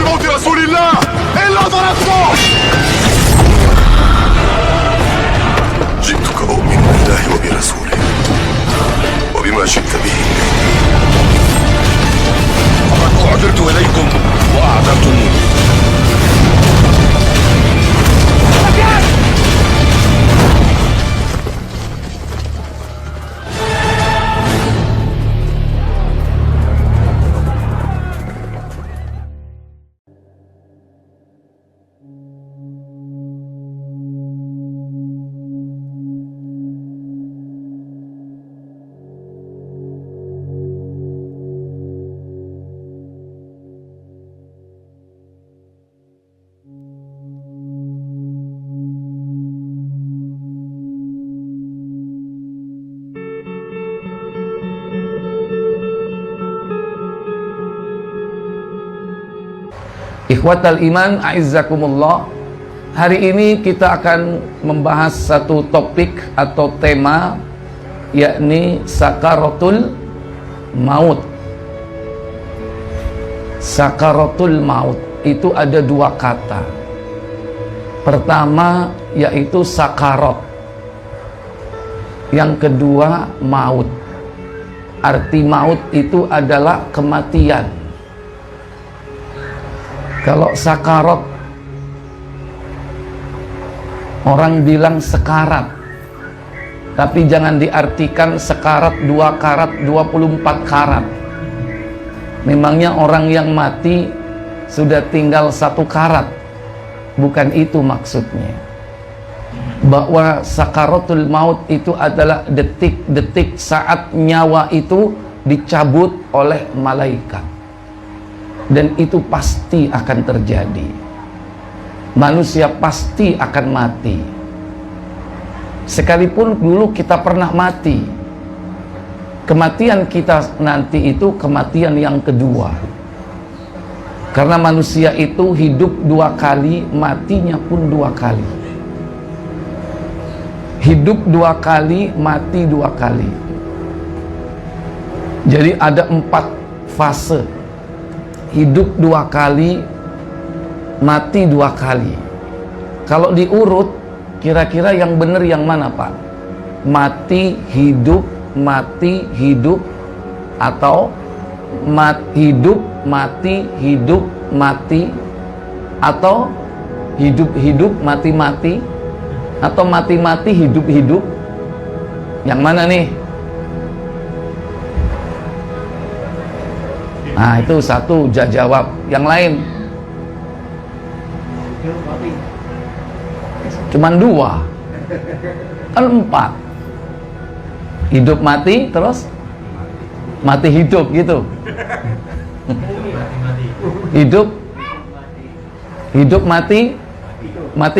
بموت رسول الله إلا ضربته. جئتك أؤمن بالله وبرسوله وبما جئت به. فقد أعذرت إليكم وأعذرتموني. Ikhwatal iman, a'izzakumullah. Hari ini kita akan membahas satu topik atau tema, yakni sakaratul maut. Sakaratul maut itu ada dua kata. Pertama yaitu sakarat, yang kedua maut. Arti maut itu adalah kematian. Kalau sakarat, orang bilang sekarat, tapi jangan diartikan sekarat 2 karat 24 karat. Memangnya orang yang mati sudah tinggal 1 karat? Bukan itu maksudnya. Bahwa sakaratul maut itu adalah detik-detik saat nyawa itu dicabut oleh malaikat. Dan itu pasti akan terjadi. Manusia pasti akan mati. Sekalipun dulu kita pernah mati, kematian kita nanti itu kematian yang kedua. Karena manusia itu hidup 2 kali, matinya pun 2 kali. Hidup 2 kali, mati 2 kali. Jadi ada 4 fase. Hidup 2 kali, mati 2 kali. Kalau diurut, kira-kira yang benar yang mana, Pak? Mati, hidup, atau hidup, mati, atau hidup, mati, atau mati, hidup. Yang mana nih? Nah, itu satu jawab. Yang lain cuman 2, kan 4. Hidup mati, terus mati hidup gitu. Hidup mati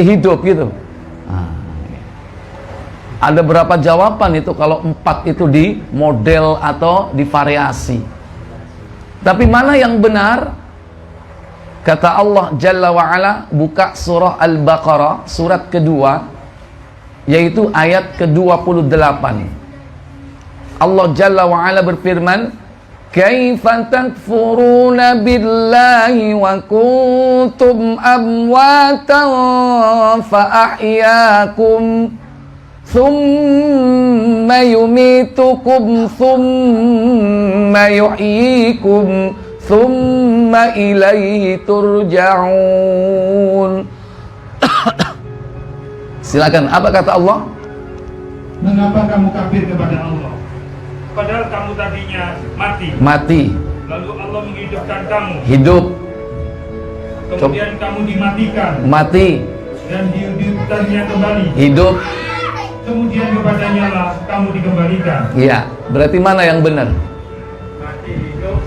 hidup gitu. Nah, ada berapa jawaban itu kalau 4 itu di model atau di variasi. Tapi mana yang benar? Kata Allah Jalla wa'ala, buka surah Al-Baqarah, surat kedua, yaitu ayat ke-28. Allah Jalla wa'ala berfirman, Kaifa takfuruna billahi wa kuntum amwatan fa ahyakum thumma yumitukum thumma yuhyikum thumma ilaihi turja'un. Silakan, apa kata Allah? Mengapa kamu kafir kepada Allah? Padahal kamu tadinya mati. Lalu Allah menghidupkan kamu. Hidup. Kemudian kamu dimatikan. Mati. Dan dihidupkannya kembali. Hidup. Kemudian kepadanya lah kamu dikembalikan. Iya, berarti mana yang benar? Mati hidup.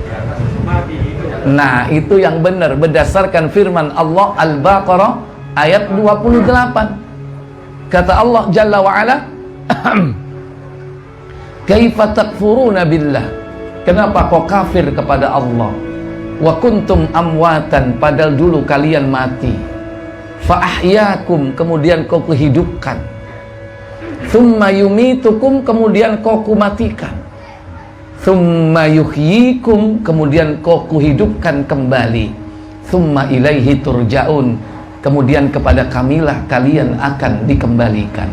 Nah, itu yang benar berdasarkan firman Allah Al-Baqarah ayat 28. Kata Allah Jalla wa'ala, Kaifa takfuruna billah, kenapa kau kafir kepada Allah? Wa kuntum amwatan, padahal dulu kalian mati. Fa ahyakum, kemudian kau kehidupkan. Thumma yumitukum, kemudian kau kumatikan. Thumma yuhyikum, kemudian kau kuhidupkan kembali. thumma ilaihi turja'un, kemudian kepada kamilah kalian akan dikembalikan.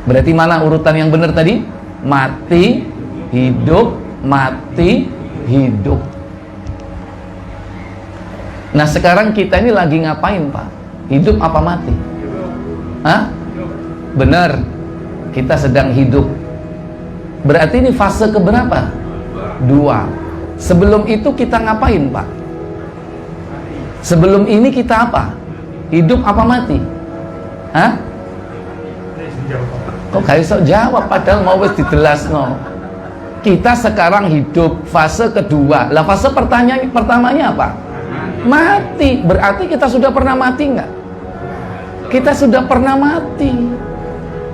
Berarti mana urutan yang benar tadi? Mati, hidup, mati, hidup. Nah sekarang kita ini lagi ngapain Pak? Hidup apa mati? Hah? Benar, kita sedang hidup. Berarti ini fase keberapa? 2. Sebelum itu kita ngapain Pak? Sebelum ini kita apa? Hidup apa mati? Hah? Kok gak iso jawab padahal mau wis dijelasno. Kita sekarang hidup fase kedua. Lah fase pertamanya apa? Mati. Berarti kita sudah pernah mati enggak? Kita sudah pernah mati.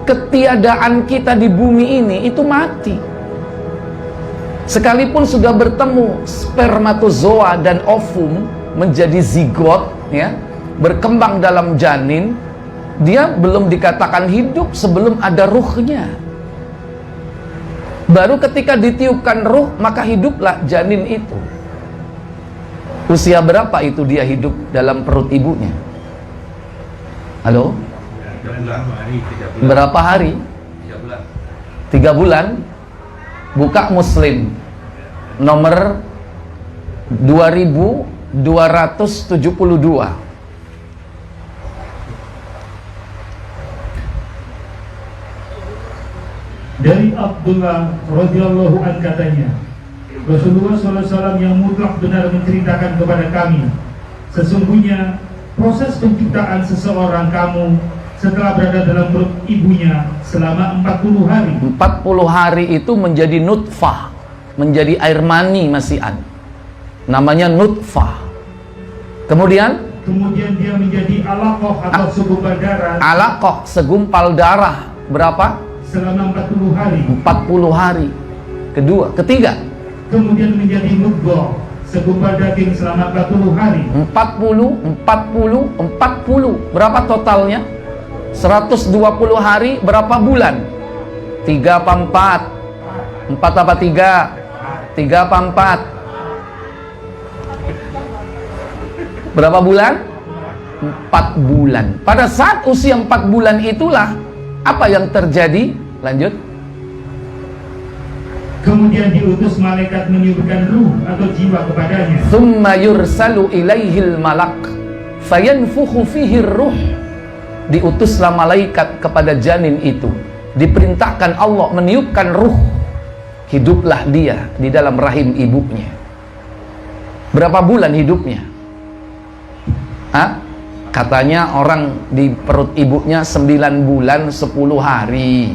Ketiadaan kita di bumi ini itu mati. Sekalipun sudah bertemu spermatozoa dan ovum menjadi zigot, ya, berkembang dalam janin, dia belum dikatakan hidup sebelum ada ruhnya. Baru ketika ditiupkan ruh, maka hiduplah janin itu. Usia berapa itu dia hidup dalam perut ibunya? Halo? Berapa hari? 3 bulan. Buka Muslim nomor 2272. Dari Abdullah radhiyallahu an katanya, Rasulullah SAW yang mutlak benar menceritakan kepada kami, sesungguhnya proses penciptaan seseorang kamu setelah berada dalam perut ibunya selama 40 hari. 40 hari itu menjadi nutfah, menjadi air mani masihan. Namanya nutfah. Kemudian dia menjadi alaqah atau segumpal darah. Alaqah, segumpal darah. Berapa? Selama 40 hari. 40 hari. Ketiga. Kemudian menjadi mudghah, segumpal daging selama 40 hari. 40. Berapa totalnya? 120 hari berapa bulan? 3 apa 4? 4 apa 3? 3 apa 4? Berapa bulan? 4 bulan. Pada saat usia 4 bulan itulah apa yang terjadi? Lanjut. Kemudian diutus malaikat meniupkan ruh atau jiwa kepadanya. Tsumma yursalu ilaihil malak fayanfukhu fihi ruh. Diutuslah malaikat kepada janin itu. Diperintahkan Allah meniupkan ruh. Hiduplah dia di dalam rahim ibunya. Berapa bulan hidupnya? Hah? Katanya orang di perut ibunya 9 bulan 10 hari.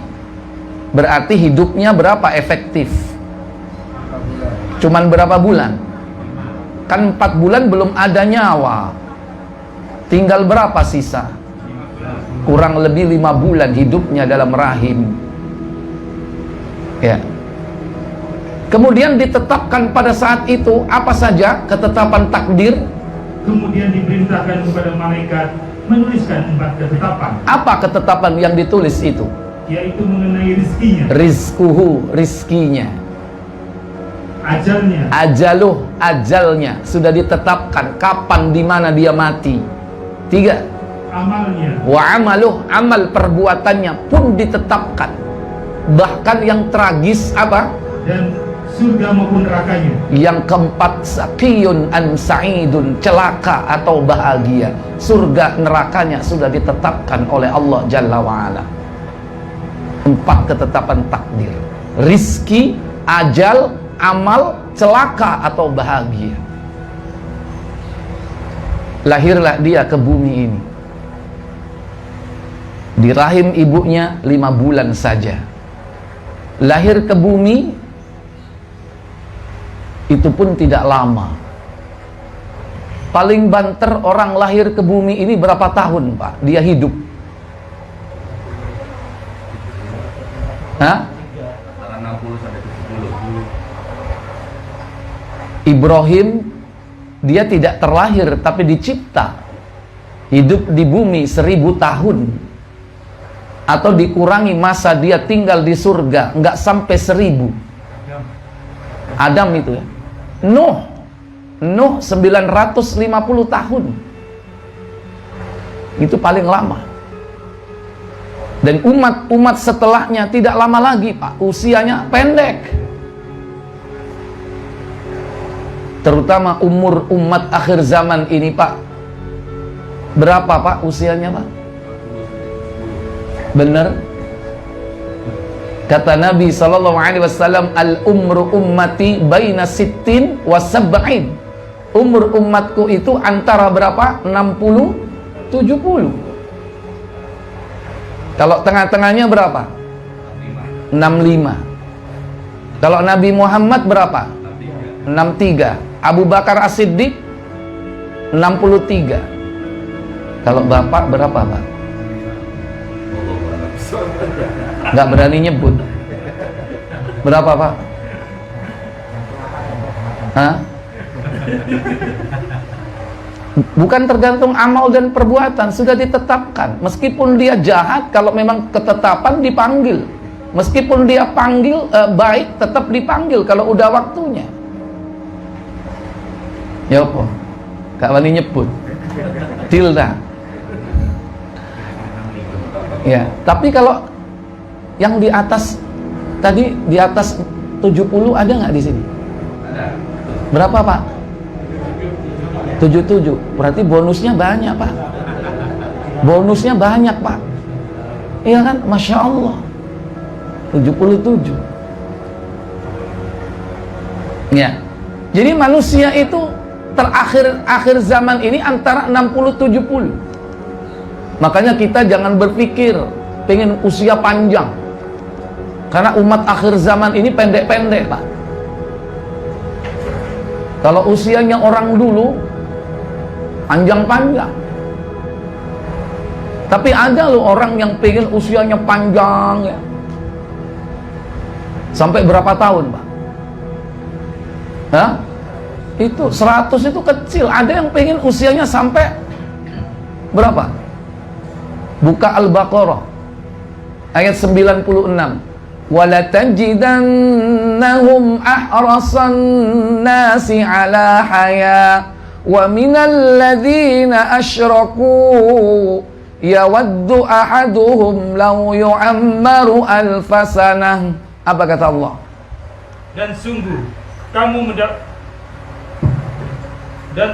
Berarti hidupnya berapa efektif? Cuman berapa bulan? Kan 4 bulan belum ada nyawa. Tinggal berapa sisa? Kurang lebih 5 bulan hidupnya dalam rahim. Ya. Kemudian ditetapkan pada saat itu apa saja ketetapan takdir? Kemudian diperintahkan kepada malaikat menuliskan 4 ketetapan. Apa ketetapan yang ditulis itu? Yaitu mengenai rizkinya. Rizkuhu, rizkinya. Ajalnya. Ajaluh, ajalnya sudah ditetapkan kapan di mana dia mati. 3. Amalnya. Wa amaluh, amal perbuatannya pun ditetapkan. Bahkan yang tragis apa? Dan surga maupun nerakanya. Yang keempat, saqiyun an sa'idun, celaka atau bahagia. Surga nerakanya sudah ditetapkan oleh Allah Jalla wa'ala. 4 ketetapan takdir. Rizki, ajal, amal, celaka atau bahagia. Lahirlah dia ke bumi ini. Di rahim ibunya 5 bulan saja. Lahir ke bumi itu pun tidak lama. Paling banter orang lahir ke bumi ini berapa tahun Pak? Dia hidup. Hah? 60 sampai 70. Ibrahim dia tidak terlahir tapi dicipta. Hidup di bumi 1000 tahun. Atau dikurangi masa dia tinggal di surga enggak sampai 1000. Adam itu ya. Nuh Nuh 950 tahun. Itu paling lama. Dan umat-umat setelahnya tidak lama lagi, Pak, usianya pendek. Terutama umur umat akhir zaman ini, Pak. Berapa, Pak, usianya, Pak? Benar? Kata Nabi SAW, al-umru ummati baina sittin wa sab'in. Umur umatku itu antara berapa? 60, 70. Kalau tengah-tengahnya berapa? 65. Kalau Nabi Muhammad berapa? 63. Abu Bakar As-Siddiq 63. Kalau Bapak berapa, Pak? Nggak berani nyebut. Berapa, Pak? Hah? Bukan tergantung amal dan perbuatan, sudah ditetapkan. Meskipun dia jahat, kalau memang ketetapan dipanggil. Meskipun dia baik, tetap dipanggil kalau udah waktunya. Ya apa? Gak wani nyebut. Tilda. Ya, tapi kalau yang di atas tadi, di atas 70 ada nggak di sini? Berapa, Pak? 77. Berarti bonusnya banyak, Pak. Bonusnya banyak, Pak. Iya kan? Masya Allah. 77. Ya. Jadi manusia itu akhir zaman ini antara 60-70. Makanya kita jangan berpikir pengen usia panjang. Karena umat akhir zaman ini pendek-pendek, Pak. Kalau usianya orang dulu panjang-panjang. Tapi ada loh orang yang pengen usianya panjang ya. Sampai berapa tahun, Pak? Hah? Itu 100 itu kecil. Ada yang pengen usianya sampai berapa? Buka Al-Baqarah ayat 96. وَلَتَجِدَنَّهُمْ أَحْرَصَ النَّاسِ عَلَى حَيَاةٍ وَمِنَ الَّذِينَ أَشْرَكُوا يَوَدُّ أَحَدُهُمْ لَوْ يُعَمَّرُ أَلْفَ سَنَةٍ. Apa kata Allah? Dan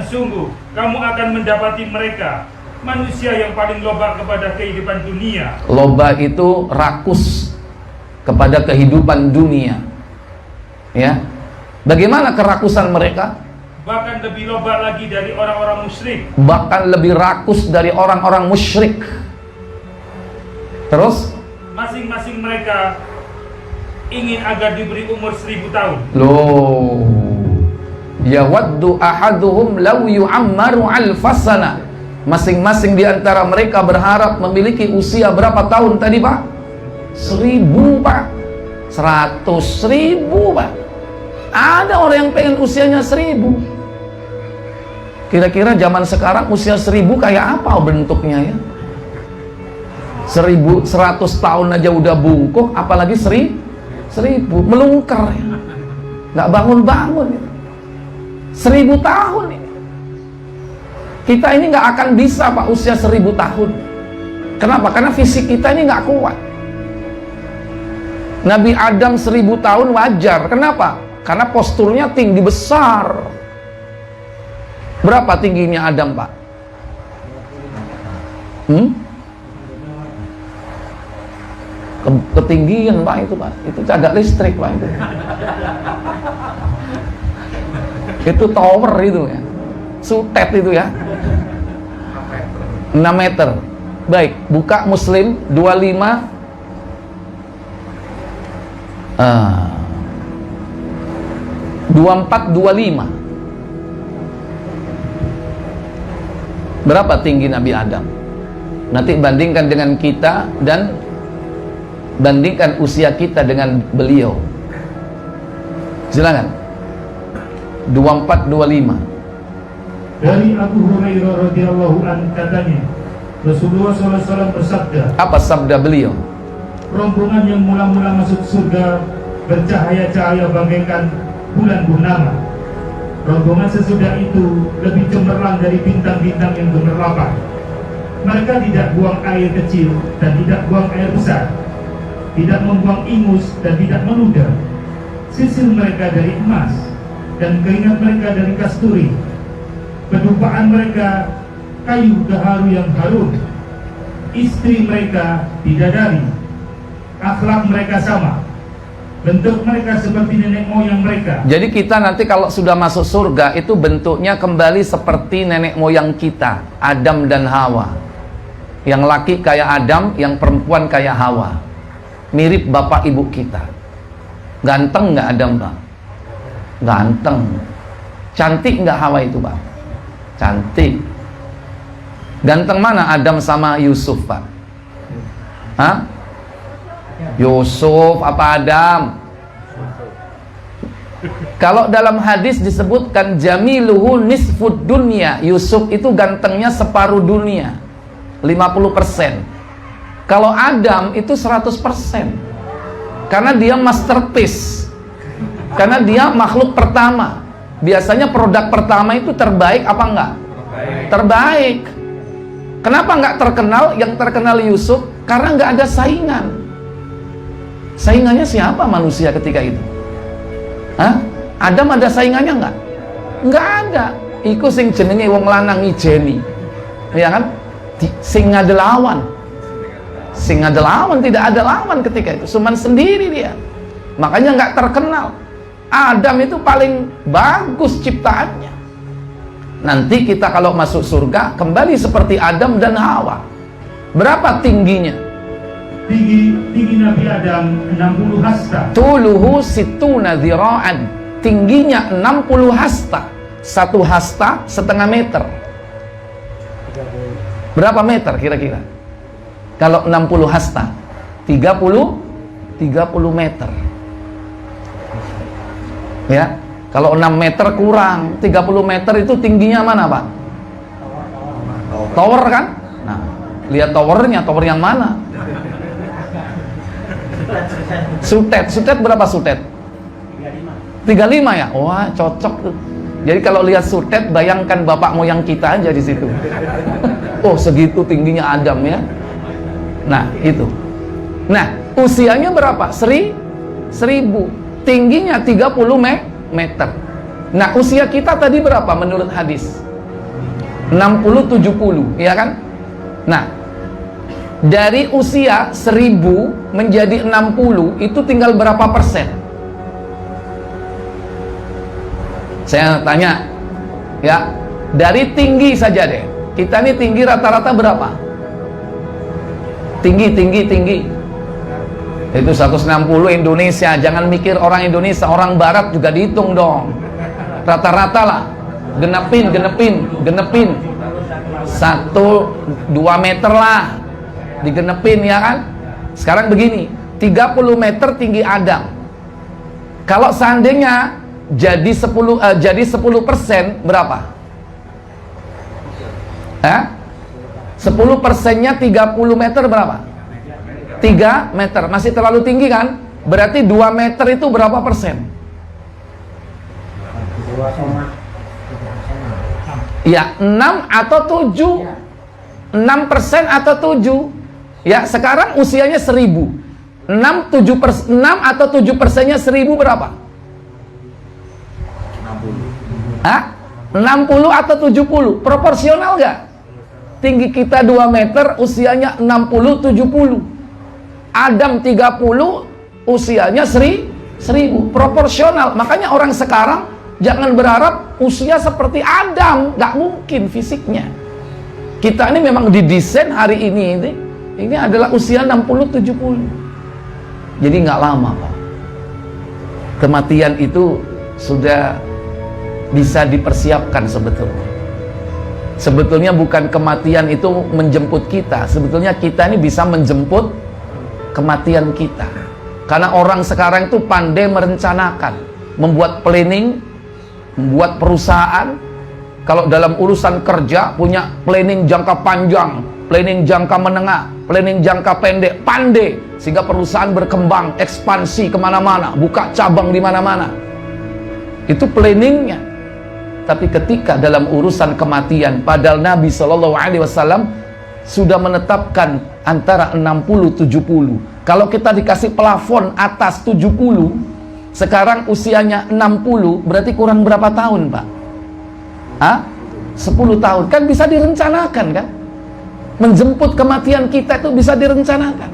sungguh kamu akan mendapati mereka manusia yang paling loba kepada kehidupan dunia. Loba itu rakus kepada kehidupan dunia. Ya. Bagaimana kerakusan mereka? Bahkan lebih loba lagi dari orang-orang musyrik. Bahkan lebih rakus dari orang-orang musyrik. Terus? Masing-masing mereka ingin agar diberi umur 1000 tahun. Loh. Yawaddu ahaduhum law yu'ammaru alfasana. Masing-masing di antara mereka berharap memiliki usia berapa tahun tadi, Pak? 1000, Pak. 100.000, Pak. Ada orang yang pengen usianya 1000. Kira-kira zaman sekarang usia 1000 kayak apa bentuknya ya? 100 tahun aja udah bungkuk, apalagi 1000 melungker ya. Nggak bangun-bangun ya. 1000 tahun ini. Kita ini nggak akan bisa, Pak, usia 1000 tahun. Kenapa? Karena fisik kita ini nggak kuat. Nabi Adam 1000 tahun wajar. Kenapa? Karena posturnya tinggi besar. Berapa tingginya Adam, Pak? Ketinggian, Pak, itu, Pak. Itu agak listrik, Pak, itu. Itu tower itu ya. Sutet itu ya. 6 meter. Baik, buka Muslim 25 24-25. Berapa tinggi Nabi Adam? Nanti bandingkan dengan kita dan bandingkan usia kita dengan beliau. Silakan. 24-25. Dari Abu Hurairah radhiyallahu anhu katanya, Rasulullah SAW bersabda. Apa sabda beliau? Rombongan yang mula-mula masuk surga bercahaya-cahaya bagaikan bulan purnama. Rombongan sesudah itu lebih cemerlang dari bintang-bintang yang gemerlapan. Mereka tidak buang air kecil dan tidak buang air besar, tidak membuang ingus dan tidak meludah. Sisil mereka dari emas dan keringat mereka dari kasturi. Kedupaan mereka kayu gaharu yang harum. Istri mereka bidadari. Akhlak mereka sama. Bentuk mereka seperti nenek moyang mereka. Jadi kita nanti kalau sudah masuk surga itu bentuknya kembali seperti nenek moyang kita, Adam dan Hawa. Yang laki kayak Adam, yang perempuan kayak Hawa. Mirip bapak ibu kita. Ganteng nggak Adam, Bang? Ganteng. Cantik nggak Hawa itu, Bang? Cantik. Ganteng mana Adam sama Yusuf, Pak? Hah? Yusuf apa Adam? Kalau dalam hadis disebutkan jamiluhu nisfud dunya, Yusuf itu gantengnya separuh dunia, 50%. Kalau Adam itu 100%. Karena dia masterpiece. Karena dia makhluk pertama. Biasanya produk pertama itu terbaik apa enggak? Terbaik. Kenapa enggak terkenal? Yang terkenal Yusuf karena enggak ada saingan. Saingannya siapa manusia ketika itu? Hah? Adam ada saingannya enggak? Enggak ada. Iku sing jenenge wong lanang ijeni. Ya kan? Sing ngade lawan. Sing ngade lawan, tidak ada lawan ketika itu. Cuman sendiri dia. Makanya enggak terkenal. Adam itu paling bagus ciptaannya. Nanti kita kalau masuk surga kembali seperti Adam dan Hawa. Berapa tingginya? Tinggi Nabi Adam 60 hasta. Tuluhu situna dhira'an. Tingginya 60 hasta. 1 hasta setengah meter. Berapa meter kira-kira? Kalau 60 hasta 30 meter. Ya, kalau 6 meter kurang, 30 meter itu tingginya mana, Pak? Tower kan? Nah, lihat towernya, tower yang mana? Sutet berapa sutet? 35 ya? Wah, cocok tuh. Jadi kalau lihat sutet, bayangkan bapak moyang kita aja di situ. Oh, segitu tingginya Adam ya. Nah, itu. Nah, usianya berapa? 1000. Tingginya 30 meter. Nah, usia kita tadi berapa menurut hadis? 60-70, ya kan? Nah, dari usia 1000 menjadi 60 itu tinggal berapa persen? Saya tanya, ya, dari tinggi saja deh. Kita ini tinggi rata-rata berapa? Tinggi. Itu 160 Indonesia. Jangan mikir orang Indonesia, orang Barat juga dihitung dong. Rata-rata lah. Genepin. 1-2 meter lah. Digenepin ya kan? Sekarang begini, 30 meter tinggi Adam. Kalau seandainya jadi 10% berapa? 10%-nya 30 meter berapa? 3 meter. Masih terlalu tinggi kan? Berarti 2 meter itu berapa persen? Ya, 6 atau 7. 6% atau 7. Ya, sekarang usianya 1000. 6 atau 7%-nya 1000 berapa? 60 atau 70? Proporsional nggak? Tinggi kita 2 meter, usianya 60-70. Adam 30, usianya 1000. Proporsional. Makanya orang sekarang jangan berharap usia seperti Adam. Nggak mungkin fisiknya. Kita ini memang didesain hari ini adalah usia 60-70. Jadi nggak lama, Pak. Kematian itu sudah bisa dipersiapkan sebetulnya. Sebetulnya bukan kematian itu menjemput kita. Sebetulnya kita ini bisa menjemput kematian kita. Karena orang sekarang itu pandai merencanakan, membuat planning, membuat perusahaan. Kalau dalam urusan kerja punya planning jangka panjang, planning jangka menengah, planning jangka pendek, pandai sehingga perusahaan berkembang, ekspansi kemana-mana, buka cabang di mana-mana. Itu planningnya. Tapi ketika dalam urusan kematian, padahal Nabi SAW sudah menetapkan antara 60-70. Kalau kita dikasih plafon atas 70, sekarang usianya 60, berarti kurang berapa tahun, Pak? 10 tahun. Kan bisa direncanakan, kan? Menjemput kematian kita itu bisa direncanakan.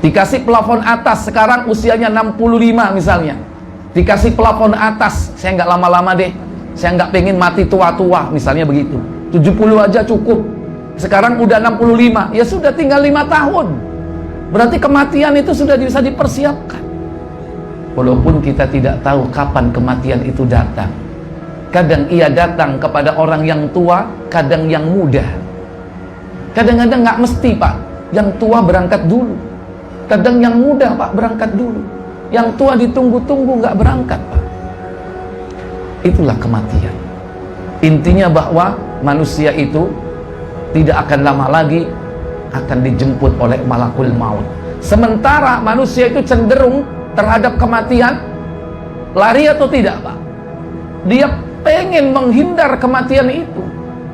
Dikasih plafon atas, sekarang usianya 65 misalnya. Dikasih plafon atas, saya nggak lama-lama deh, saya nggak pengen mati tua-tua, misalnya begitu. 70 aja cukup. Sekarang udah 65, ya sudah tinggal 5 tahun. Berarti kematian itu sudah bisa dipersiapkan. Walaupun kita tidak tahu kapan kematian itu datang. Kadang ia datang kepada orang yang tua, kadang yang muda. Kadang-kadang nggak mesti, Pak, yang tua berangkat dulu. Kadang yang muda, Pak, berangkat dulu. Yang tua ditunggu-tunggu nggak berangkat, Pak. Itulah kematian. Intinya bahwa manusia itu tidak akan lama lagi akan dijemput oleh malakul maut. Sementara manusia itu cenderung terhadap kematian lari atau tidak, Pak? Dia pengen menghindar kematian itu.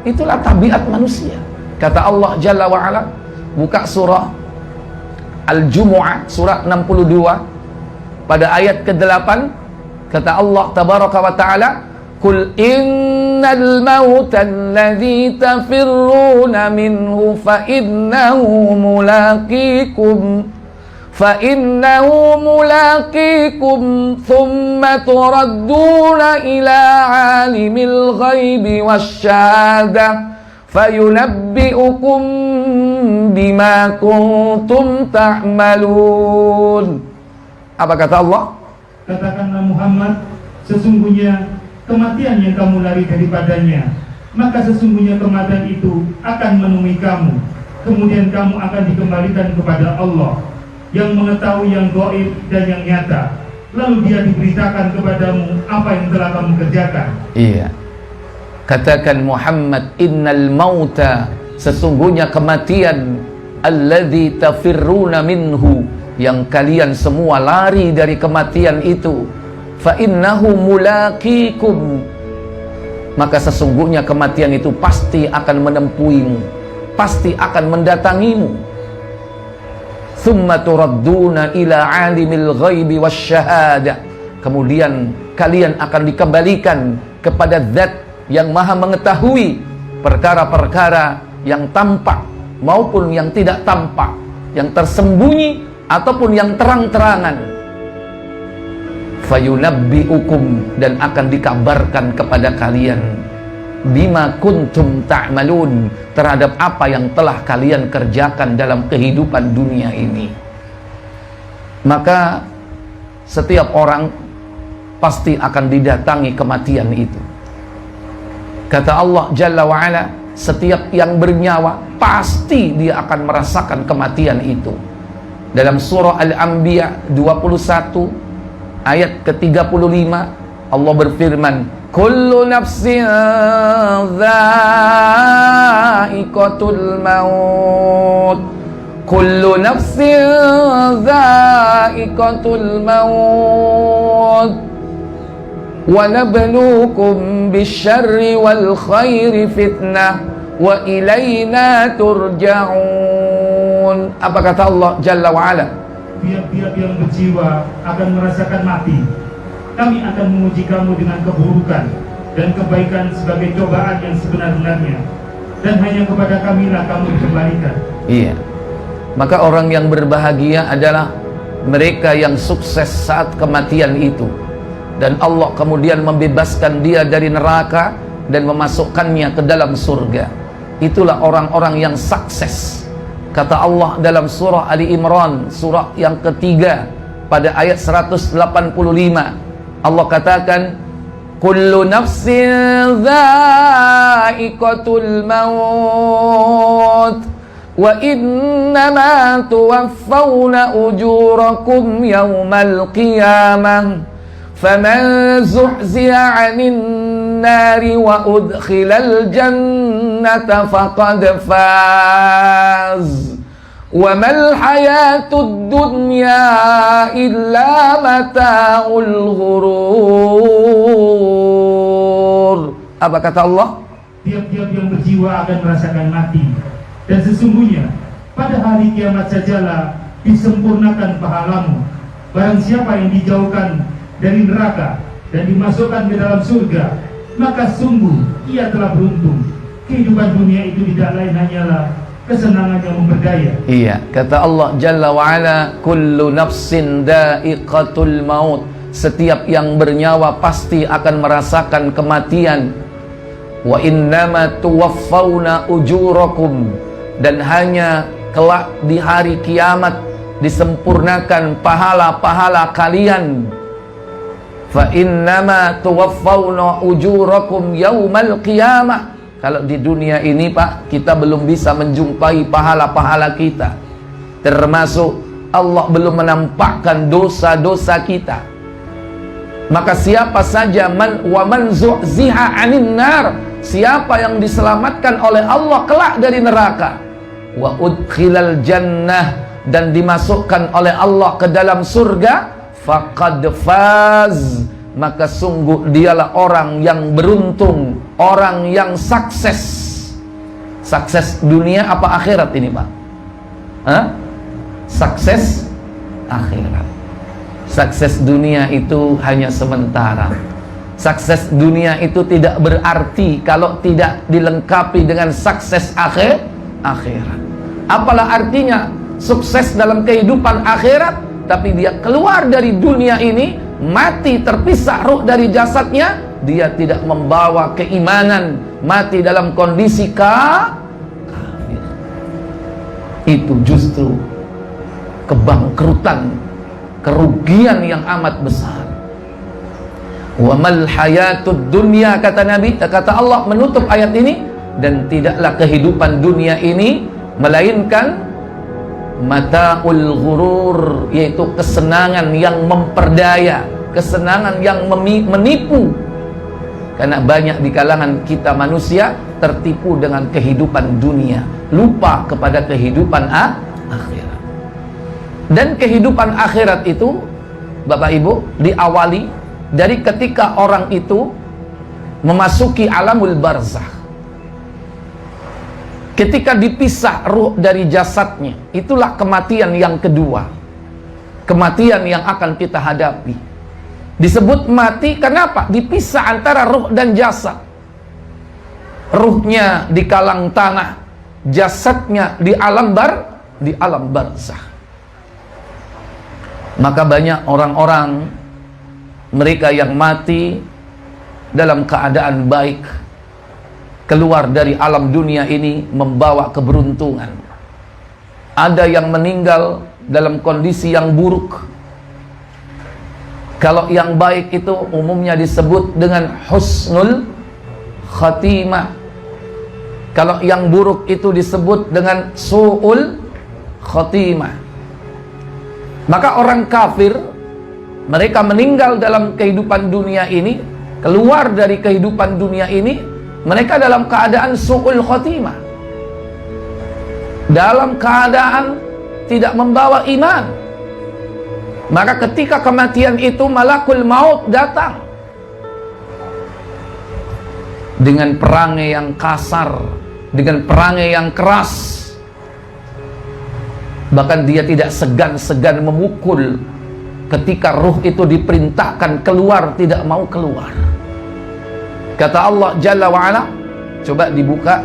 Itulah tabiat manusia. Kata Allah Jalla wa'ala, buka surah Al-Jumu'ah, surah 62, pada ayat ke-8, kata Allah Tabaraka wa Ta'ala, Qul innal mauta alladhi tafirruna minhu fa innahu mulaqikum thumma turadduna ila alimil ghaibi wasyahadah fayunabbi'ukum bima kuntum ta'malun. Apa kata Allah? Katakanlah Muhammad, sesungguhnya kematian yang kamu lari daripadanya, maka sesungguhnya kematian itu akan menemui kamu. Kemudian kamu akan dikembalikan kepada Allah yang mengetahui yang gaib dan yang nyata. Lalu dia diberitakan kepadamu apa yang telah kamu kerjakan. Iya. Katakan Muhammad, innal mauta, sesungguhnya kematian, alladzi tafirruna minhu, yang kalian semua lari dari kematian itu, fa innahu mulaqikum, maka sesungguhnya kematian itu pasti akan menempuimu, pasti akan mendatangimu. Thumma turadduna ila alimil ghaibi wasyahadah, kemudian kalian akan dikembalikan kepada zat yang maha mengetahui perkara-perkara yang tampak maupun yang tidak tampak, yang tersembunyi ataupun yang terang-terangan. Fayunabbi'ukum, dan akan dikabarkan kepada kalian, bima kuntum ta'malun, terhadap apa yang telah kalian kerjakan dalam kehidupan dunia ini. Maka setiap orang pasti akan didatangi kematian itu. Kata Allah Jalla wa'ala, setiap yang bernyawa pasti dia akan merasakan kematian itu. Dalam surah Al-Anbiya 21 ayat ke-35, Allah berfirman, kullu nafsin dha'iqatul maut, kullu nafsin dha'iqatul maut, wa nabluukum bisyarri wal khairi fitnah wa ilaina turja'un. Apa kata Allah Jalla wa'ala? Tiap-tiap yang berjiwa akan merasakan mati. Kami akan menguji kamu dengan keburukan dan kebaikan sebagai cobaan yang sebenar-benarnya, dan hanya kepada kamilah kamu dikembalikan. Iya. Maka orang yang berbahagia adalah mereka yang sukses saat kematian itu, dan Allah kemudian membebaskan dia dari neraka dan memasukkannya ke dalam surga. Itulah orang-orang yang sukses. Kata Allah dalam surah Ali Imran, surah yang ketiga, pada ayat 185, Allah katakan, kullu nafsin dha'iqatul maut wa innama tuwaffawna ujurakum yawmal qiyamah faman zuhziya 'anil nari wa udkhilal jannata faqad faz wa mal hayatud dunya illa mata'ul ghurur. Apa kata Allah? Tiap-tiap yang berjiwa akan merasakan mati. Dan sesungguhnya pada hari kiamat sajalah disempurnakan pahalamu. Barang siapa yang dijauhkan dari neraka dan dimasukkan ke dalam surga, maka sungguh ia telah beruntung. Kehidupan dunia itu tidak lain hanyalah kesenangan yang memperdaya. Iya, kata Allah Jalla wa'ala, kullu nafsin da'iqatul maut. Setiap yang bernyawa pasti akan merasakan kematian. Wa innama tuwaffawna ujurakum. Dan hanya kelak di hari kiamat disempurnakan pahala-pahala kalian. Fa innama tuwaffawna ujurakum yaumal qiyamah. Kalau di dunia ini Pak, kita belum bisa menjumpai pahala-pahala kita. Termasuk Allah belum menampakkan dosa-dosa kita. Maka siapa saja man zuhziha 'anil nar, siapa yang diselamatkan oleh Allah kelak dari neraka, wa udkhilal jannah, dan dimasukkan oleh Allah ke dalam surga, faqad faz, maka sungguh dialah orang yang beruntung, orang yang sukses. Sukses dunia apa akhirat ini Pak? Sukses akhirat. Sukses dunia itu hanya sementara. Sukses dunia itu tidak berarti kalau tidak dilengkapi dengan sukses akhirat. Apalah artinya sukses dalam kehidupan akhirat, tapi dia keluar dari dunia ini, mati terpisah ruh dari jasadnya, dia tidak membawa keimanan, mati dalam kondisi kafir. Itu justru kebangkrutan, kerugian yang amat besar. Wa mal hayatud dunya, kata Nabi, kata Allah menutup ayat ini, dan tidaklah kehidupan dunia ini melainkan mataul ghurur, yaitu kesenangan yang memperdaya, kesenangan yang menipu. Karena banyak di kalangan kita manusia tertipu dengan kehidupan dunia, lupa kepada kehidupan akhirat. Dan kehidupan akhirat itu, Bapak Ibu, diawali dari ketika orang itu memasuki alamul barzakh. Ketika dipisah ruh dari jasadnya, itulah kematian yang kedua. Kematian yang akan kita hadapi. Disebut mati kenapa? Dipisah antara ruh dan jasad. Ruhnya di kalang tanah, jasadnya di alam barzakh. Maka banyak orang-orang mereka yang mati dalam keadaan baik, keluar dari alam dunia ini membawa keberuntungan. Ada yang meninggal dalam kondisi yang buruk. Kalau yang baik itu umumnya disebut dengan husnul khatimah. Kalau yang buruk itu disebut dengan su'ul khatimah. Maka orang kafir, mereka meninggal dalam kehidupan dunia ini, keluar dari kehidupan dunia ini, mereka dalam keadaan su'ul khotimah, dalam keadaan tidak membawa iman. Maka ketika kematian itu, malakul maut datang dengan perangai yang kasar, dengan perangai yang keras. Bahkan dia tidak segan-segan memukul ketika ruh itu diperintahkan keluar, tidak mau keluar. Kata Allah Jalla wa'ala, coba dibuka,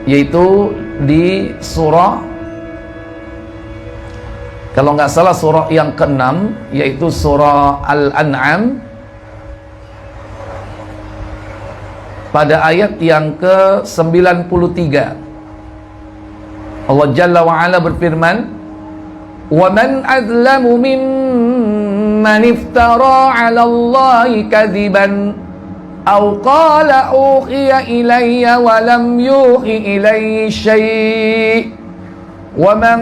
yaitu di surah, kalau nggak salah surah yang ke-6, yaitu surah Al-An'am, pada ayat yang ke-93. Allah Jalla wa'ala berfirman, wa man azlamu mimman iftara 'ala Allahi kadiban aw qala uhiya ilayya wa lam yuhi ilayhi syai' wa man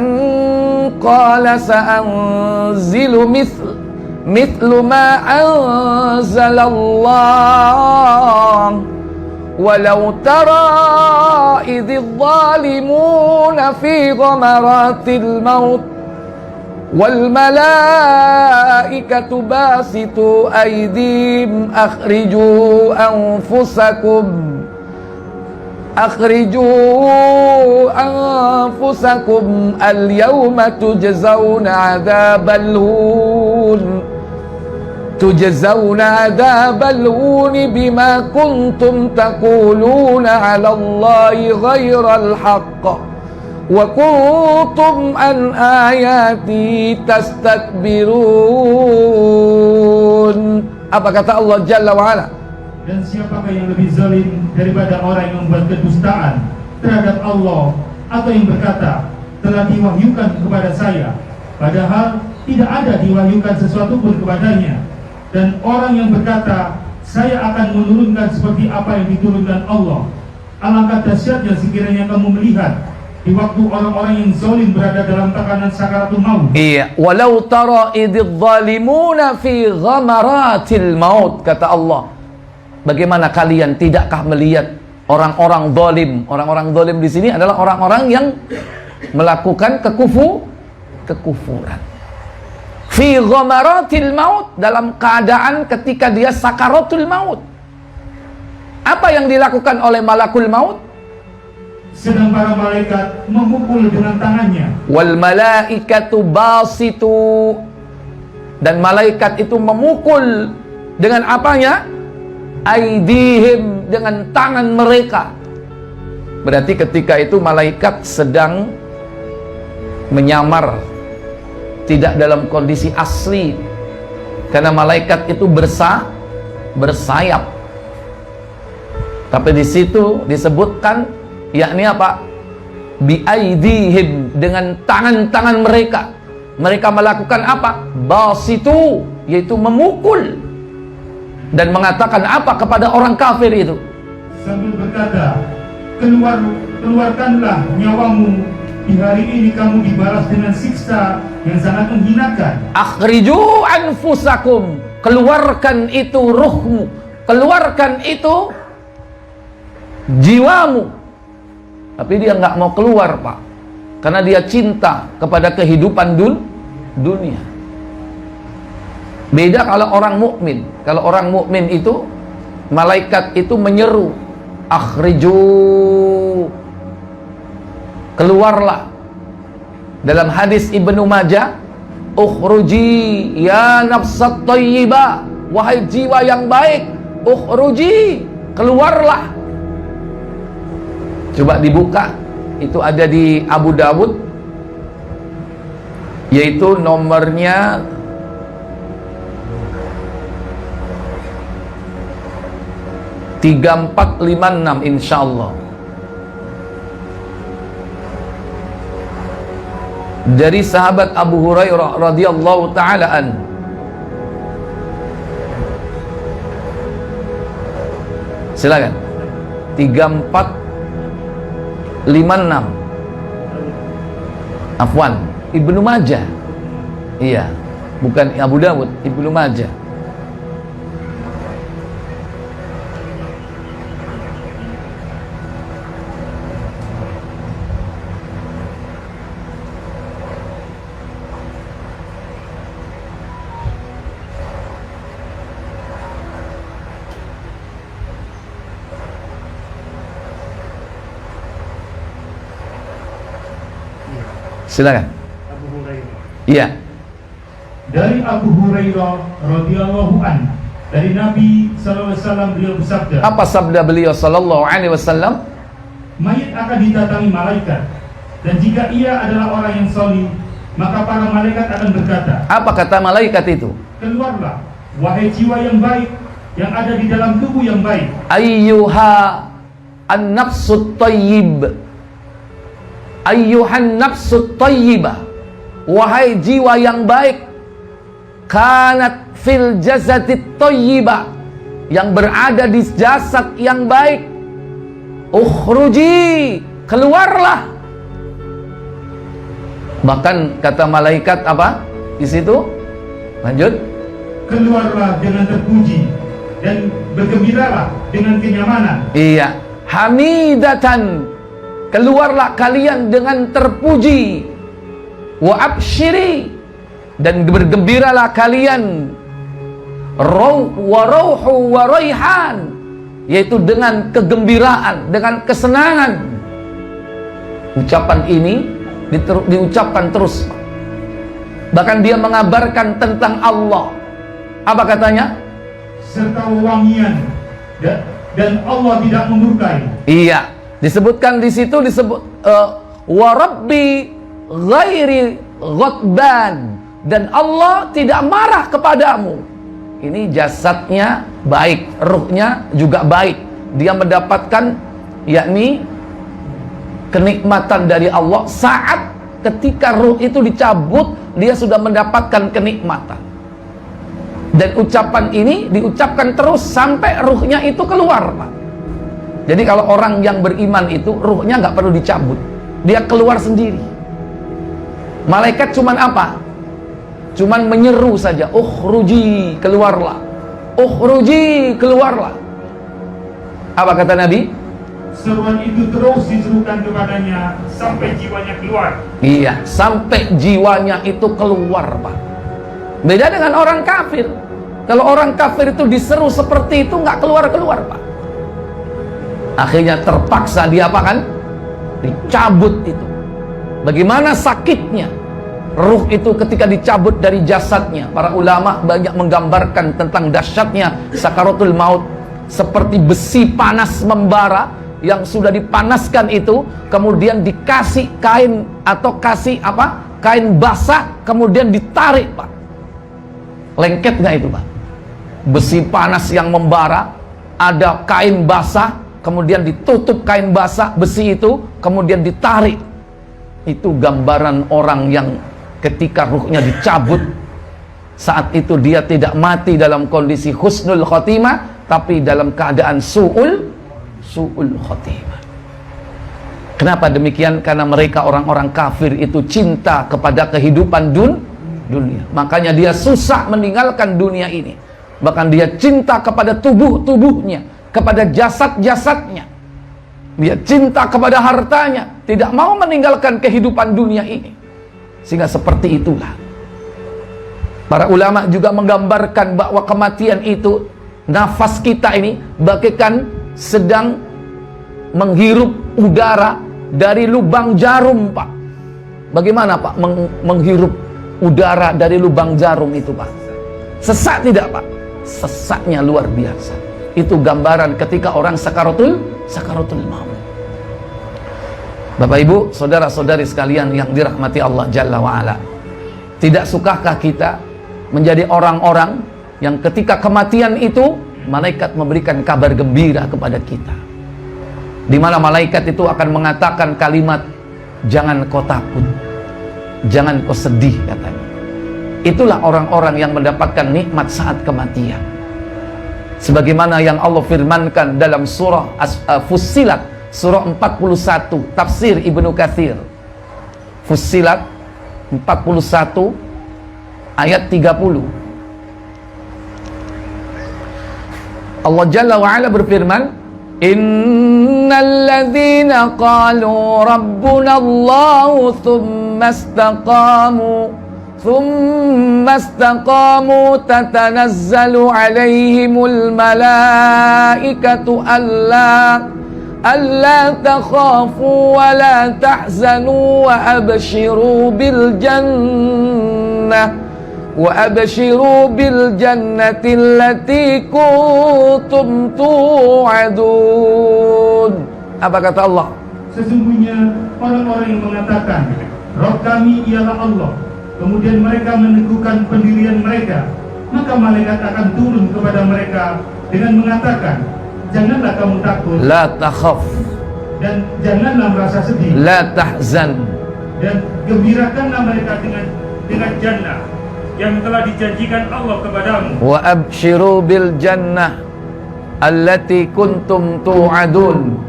qala sa'anzilu mithlu ma anzala Allah walau tara idh adh-dhalimuna fi ghamaratil maut wal malaikatu basitu aydihim akhriju anfusakum al yawma tujzauna adzabal hun bima kuntum taquluna 'ala Allahi ghairal haqq wa kuntum an ayati tastakbirun. Apa kata Allah Jalla wa Ala? Dan siapakah yang lebih zalim daripada orang yang membuat kedustaan terhadap Allah, atau yang berkata telah diwahyukan kepada saya, padahal tidak ada diwahyukan sesuatu pun kepadanya. Dan orang yang berkata saya akan menurunkan seperti apa yang diturunkan Allah. Alangkah dahsyatnya sekiranya kamu melihat di waktu orang-orang yang zalim berada dalam tekanan sakaratul maut. Iya, walau tara idz zalimuna fi ghamaratil maut, kata Allah. Bagaimana kalian tidakkah melihat orang-orang zalim? Orang-orang zalim di sini adalah orang-orang yang melakukan kekufuran. Fi ghamaratil maut, dalam keadaan ketika dia sakaratul maut. Apa yang dilakukan oleh malakul maut? Sedang para malaikat memukul dengan tangannya. Wal malaikatu basitu, dan malaikat itu memukul dengan apanya? Aidihim, dengan tangan mereka. Berarti ketika itu malaikat sedang menyamar, tidak dalam kondisi asli, karena malaikat itu bersayap. Tapi di situ disebutkan, yakni apa? Biaidihim, dengan tangan-tangan mereka. Mereka melakukan apa? Basitu, yaitu memukul. Dan mengatakan apa kepada orang kafir itu? Sambil berkata, keluarkanlah nyawamu, di hari ini kamu dibalas dengan siksa yang sangat menghinakan. Akhriju anfusakum, keluarkan itu ruhmu, keluarkan itu jiwamu. Tapi dia nggak mau keluar, Pak, karena dia cinta kepada kehidupan dunia. Beda kalau orang mukmin. Kalau orang mukmin itu malaikat itu menyeru, akhriju, keluarlah. Dalam hadis Ibnu Majah, ukhruji ya nafsat thayyibah, wahai jiwa yang baik, ukhruji, keluarlah. Coba dibuka, itu ada di Abu Dawud, yaitu nomornya 3456 insyaallah. Dari sahabat Abu Hurairah radhiyallahu taala an. Silakan. 3456. Afwan, Ibnu Majah. Iya, bukan Abu Dawud, Ibnu Majah. Silakan. Abu Hurairah. Iya. Dari Abu Hurairah radhiyallahu an, dari Nabi sallallahu alaihi wasallam, beliau bersabda. Apa sabda beliau sallallahu alaihi wasallam? Mayit akan didatangi malaikat, dan jika ia adalah orang yang salih, maka para malaikat akan berkata. Apa kata malaikat itu? Keluarlah, wahai jiwa yang baik, yang ada di dalam tubuh yang baik. Ayyuha an-nafsut thayyib, ayyuhan nafsut thayyibah, wahai jiwa yang baik, kanat fil jasadit thayyibah, yang berada di jasad yang baik, ukhruji, keluarlah. Bahkan kata malaikat apa di situ? Lanjut. Keluarlah dengan terpuji dan bergembiralah dengan kenyamanan. Iya, hamidatan, keluarlah kalian dengan terpuji. Wa absyiri, dan bergembiralah kalian wa rauhu wa raihan, yaitu dengan kegembiraan, dengan kesenangan. Ucapan ini diucapkan terus. Bahkan dia mengabarkan tentang Allah. Apa katanya? Serta wewangian, dan Allah tidak memurkai. Iya, disebutkan di situ disebut wa rabbi ghairi ghadban, dan Allah tidak marah kepadamu. Ini jasadnya baik, ruhnya juga baik. Dia mendapatkan yakni kenikmatan dari Allah. Saat ketika ruh itu dicabut, dia sudah mendapatkan kenikmatan. Dan ucapan ini diucapkan terus sampai ruhnya itu keluar, Pak. Jadi kalau orang yang beriman itu ruhnya nggak perlu dicabut, dia keluar sendiri. Malaikat cuman apa? Cuman menyeru saja, ukhruji, keluarlah. Ukhruji, keluarlah. Apa kata Nabi? Seruan itu terus diserukan kepadanya sampai jiwanya keluar. Iya, sampai jiwanya itu keluar, Pak. Beda dengan orang kafir. Kalau orang kafir itu diseru seperti itu nggak keluar-keluar, Pak. Akhirnya terpaksa dia apa kan? Dicabut itu. Bagaimana sakitnya ruh itu ketika dicabut dari jasadnya. Para ulama banyak menggambarkan tentang dahsyatnya sakaratul maut. Seperti besi panas membara yang sudah dipanaskan itu, kemudian dikasih kain atau kasih apa? Kain basah, kemudian ditarik, Pak. Lengket nggak itu, Pak? Besi panas yang membara, ada kain basah, kemudian ditutup kain basah besi itu, kemudian ditarik. Itu gambaran orang yang ketika ruhnya dicabut, saat itu dia tidak mati dalam kondisi husnul khotimah, tapi dalam keadaan su'ul khotimah. Kenapa demikian? Karena mereka orang-orang kafir itu cinta kepada kehidupan dunia. Makanya dia susah meninggalkan dunia ini. Bahkan dia cinta kepada tubuhnya, kepada jasad-jasadnya. Dia cinta kepada hartanya, tidak mau meninggalkan kehidupan dunia ini. Sehingga seperti itulah. Para ulama juga menggambarkan bahwa kematian itu, nafas kita ini bagaikan sedang menghirup udara dari lubang jarum, Pak. Bagaimana, Pak, menghirup udara dari lubang jarum itu, Pak? Sesak tidak, Pak? Sesaknya luar biasa. Itu gambaran ketika orang sakaratul maut. Bapak Ibu, saudara-saudari sekalian yang dirahmati Allah Jalla wa'ala, tidak sukakah kita menjadi orang-orang yang ketika kematian itu malaikat memberikan kabar gembira kepada kita, di mana malaikat itu akan mengatakan kalimat, jangan kau takut, jangan kau sedih, katanya. Itulah orang-orang yang mendapatkan nikmat saat kematian. Sebagaimana yang Allah firmankan dalam surah Fussilat, surah 41, tafsir Ibnu Katsir. Fussilat 41 ayat 30. Allah Jalla wa'ala berfirman, innal ladzina qalu rabbuna Allahu thumma istaqamu tatanazzalu alaihimul malaikatu alla takhafu wa la tahzanu wa abshiru bil jannati allati kuntum tu'adun. Apa kata Allah? Sesungguhnya orang-orang yang mengatakan Rabb kami ialah Allah, kemudian mereka meneguhkan pendirian mereka, maka malaikat akan turun kepada mereka dengan mengatakan, janganlah kamu takut, la takhaf, dan janganlah merasa sedih, la tahzan, dan gembirakanlah mereka dengan jannah yang telah dijanjikan Allah kepadamu, wa abshiru bil jannah allati kuntum tu'adun,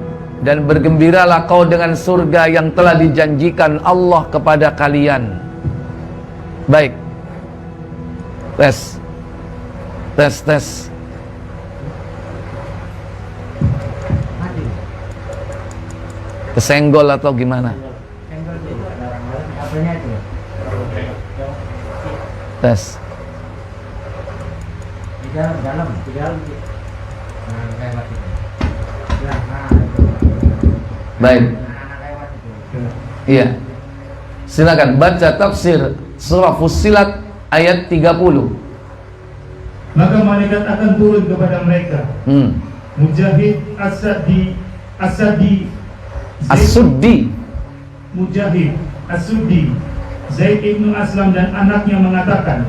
dan bergembiralah kau dengan surga yang telah dijanjikan Allah kepada kalian. Baik, tes kesenggol atau gimana? Tes. Di dalam. Nah, lewat itu. Nah, Baik. lewat itu. Iya. Silakan baca tafsir surah Fussilat ayat 30. Maka malaikat akan turun kepada mereka. Mujahid As-Suddi Mujahid As-Suddi Zaid ibnu Aslam dan anaknya mengatakan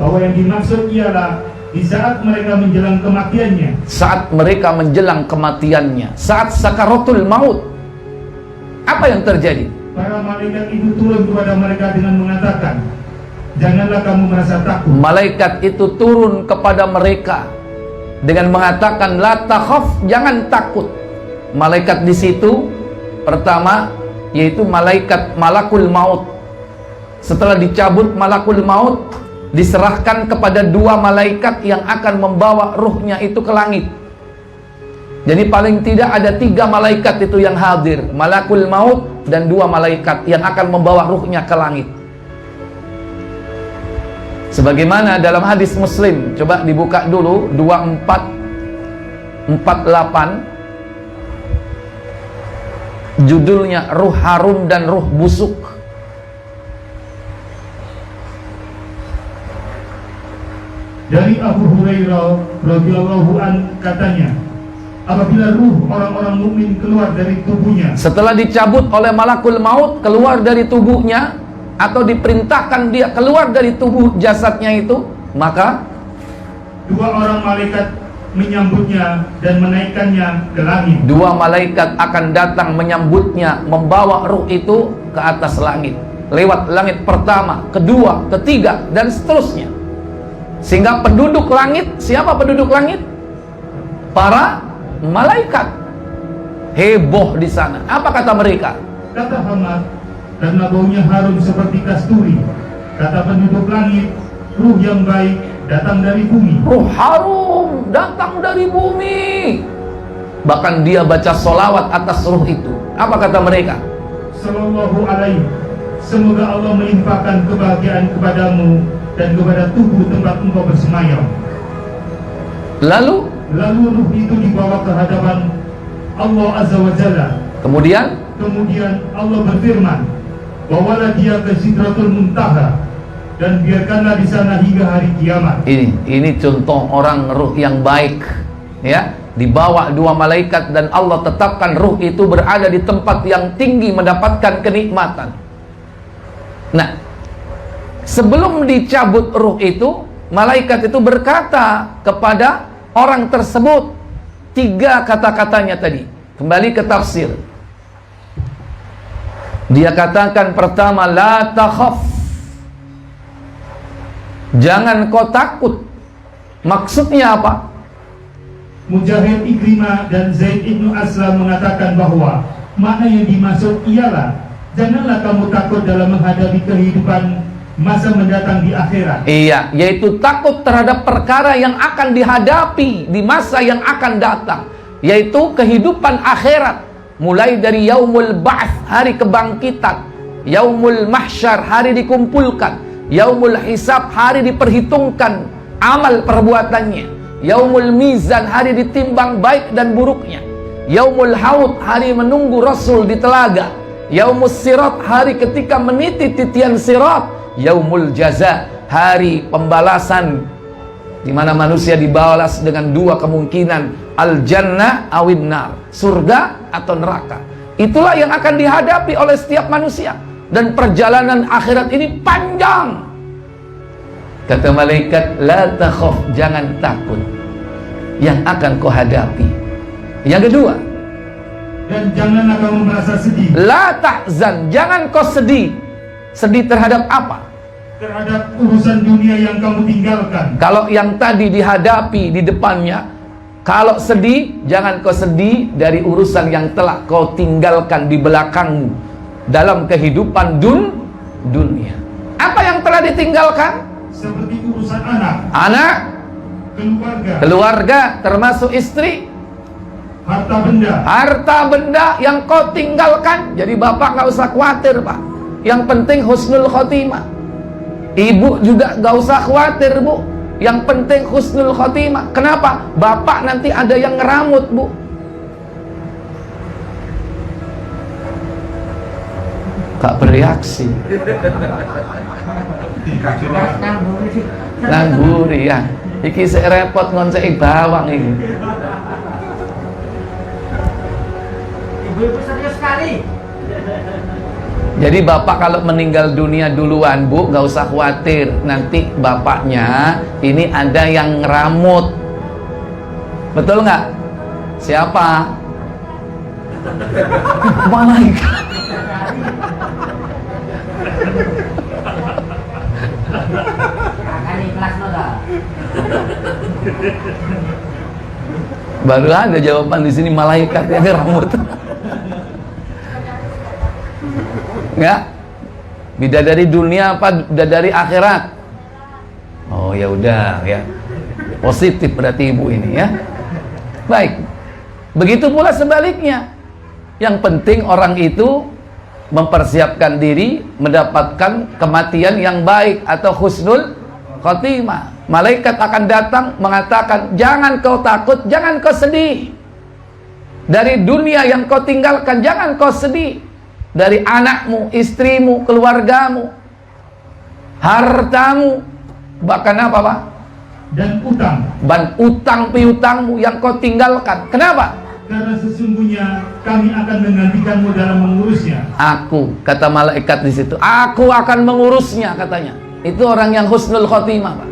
bahwa yang dimaksud ialah di saat mereka menjelang kematiannya. Saat mereka menjelang kematiannya, saat sakaratul maut, apa yang terjadi? Para malaikat itu turun kepada mereka dengan mengatakan, janganlah kamu merasa takut. Malaikat itu turun kepada mereka dengan mengatakan, la takhaf, jangan takut. Malaikat di situ pertama yaitu malaikat malakul maut. Setelah dicabut malakul maut, diserahkan kepada dua malaikat yang akan membawa ruhnya itu ke langit. Jadi paling tidak ada 3 malaikat itu yang hadir, malakul maut dan 2 malaikat yang akan membawa ruhnya ke langit. Sebagaimana dalam hadis Muslim, coba dibuka dulu 2448, judulnya Ruh Harum dan Ruh Busuk. Dari Abu Hurairah radhiyallahu an katanya, apabila ruh orang-orang mukmin keluar dari tubuhnya, setelah dicabut oleh malakul maut, keluar dari tubuhnya atau diperintahkan dia keluar dari tubuh jasadnya itu, maka 2 orang malaikat menyambutnya dan menaikkannya ke langit. 2 malaikat akan datang menyambutnya, membawa ruh itu ke atas langit, lewat langit pertama, kedua, ketiga, dan seterusnya. Sehingga penduduk langit, siapa penduduk langit? Para malaikat. Heboh di sana. Apa kata mereka? Kata Hamad, karena baunya harum seperti kasturi. Kata penduduk langit, ruh yang baik datang dari bumi. Ruh harum datang dari bumi. Bahkan dia baca solawat atas ruh itu. Apa kata mereka? Sallallahu alaihi, semoga Allah melimpahkan kebahagiaan kepadamu dan kepada tubuh tempat engkau bersemayam. Lalu ruh itu dibawa ke hadapan Allah Azza wa Jalla. Kemudian Allah berfirman, bawalah dia ke Sidratul Muntaha dan biarkanlah di sana hingga hari kiamat. Ini contoh orang ruh yang baik, ya. Dibawa 2 malaikat dan Allah tetapkan ruh itu berada di tempat yang tinggi mendapatkan kenikmatan. Nah, sebelum dicabut ruh itu, malaikat itu berkata kepada orang tersebut 3 kata-katanya tadi. Kembali ke tafsir. Dia katakan pertama, la takhaf, jangan kau takut. Maksudnya apa? Mujahid, Ikrimah dan Zaid ibnu Aslam mengatakan bahwa makna yang dimaksud ialah janganlah kamu takut dalam menghadapi kehidupan masa mendatang di akhirat. Iya, yaitu takut terhadap perkara yang akan dihadapi di masa yang akan datang, yaitu kehidupan akhirat. Mulai dari yaumul ba'ts, hari kebangkitan, yaumul mahsyar, hari dikumpulkan, yaumul hisab, hari diperhitungkan amal perbuatannya, yaumul mizan, hari ditimbang baik dan buruknya, yaumul haud, hari menunggu Rasul di telaga, yaumul sirat, hari ketika meniti titian sirat, yaumul jaza, hari pembalasan, di mana manusia dibalas dengan 2 kemungkinan, al jannah awin nar, surga atau neraka. Itulah yang akan dihadapi oleh setiap manusia, dan perjalanan akhirat ini panjang. Kata malaikat, la takhaf, jangan takut yang akan kau hadapi. Yang kedua, dan janganlah kamu merasa sedih. La tahzan, jangan kau sedih. Sedih terhadap apa? Terhadap urusan dunia yang kamu tinggalkan. Kalau yang tadi dihadapi di depannya, kalau sedih, jangan kau sedih dari urusan yang telah kau tinggalkan di belakangmu dalam kehidupan dunia. Apa yang telah ditinggalkan? Seperti urusan anak, keluarga termasuk istri, harta benda yang kau tinggalkan. Jadi bapak nggak usah khawatir, Pak. Yang penting husnul khotimah. Ibu juga gak usah khawatir, Bu. Yang penting husnul khotimah. Kenapa? Bapak nanti ada yang ngeramut, Bu. Gak bereaksi. Nangguri ya. Iki sik repot ngonseki bawang ini. Ibu-ibu serius sekali. Jadi bapak kalau meninggal dunia duluan, Bu, gak usah khawatir. Nanti bapaknya ini ada yang ngeramut. Betul nggak? Siapa? Malaikat. Akan ikhlas lo dah. Baru ada jawaban di sini, malaikat yang ngeramut. Ya, bidadari dunia apa bidadari akhirat? Oh ya udah ya, positif berarti ibu ini ya. Baik, begitu pula sebaliknya. Yang penting orang itu mempersiapkan diri mendapatkan kematian yang baik atau husnul khotimah. Malaikat akan datang mengatakan, jangan kau takut, jangan kau sedih. Dari dunia yang kau tinggalkan, jangan kau sedih. Dari anakmu, istrimu, keluargamu, hartamu, bahkan apa, Pak? Dan utang. Dan utang piutangmu yang kau tinggalkan. Kenapa? Karena sesungguhnya kami akan menggantikanmu dalam mengurusnya. Aku, kata malaikat di situ, aku akan mengurusnya, katanya. Itu orang yang husnul khotimah, Pak.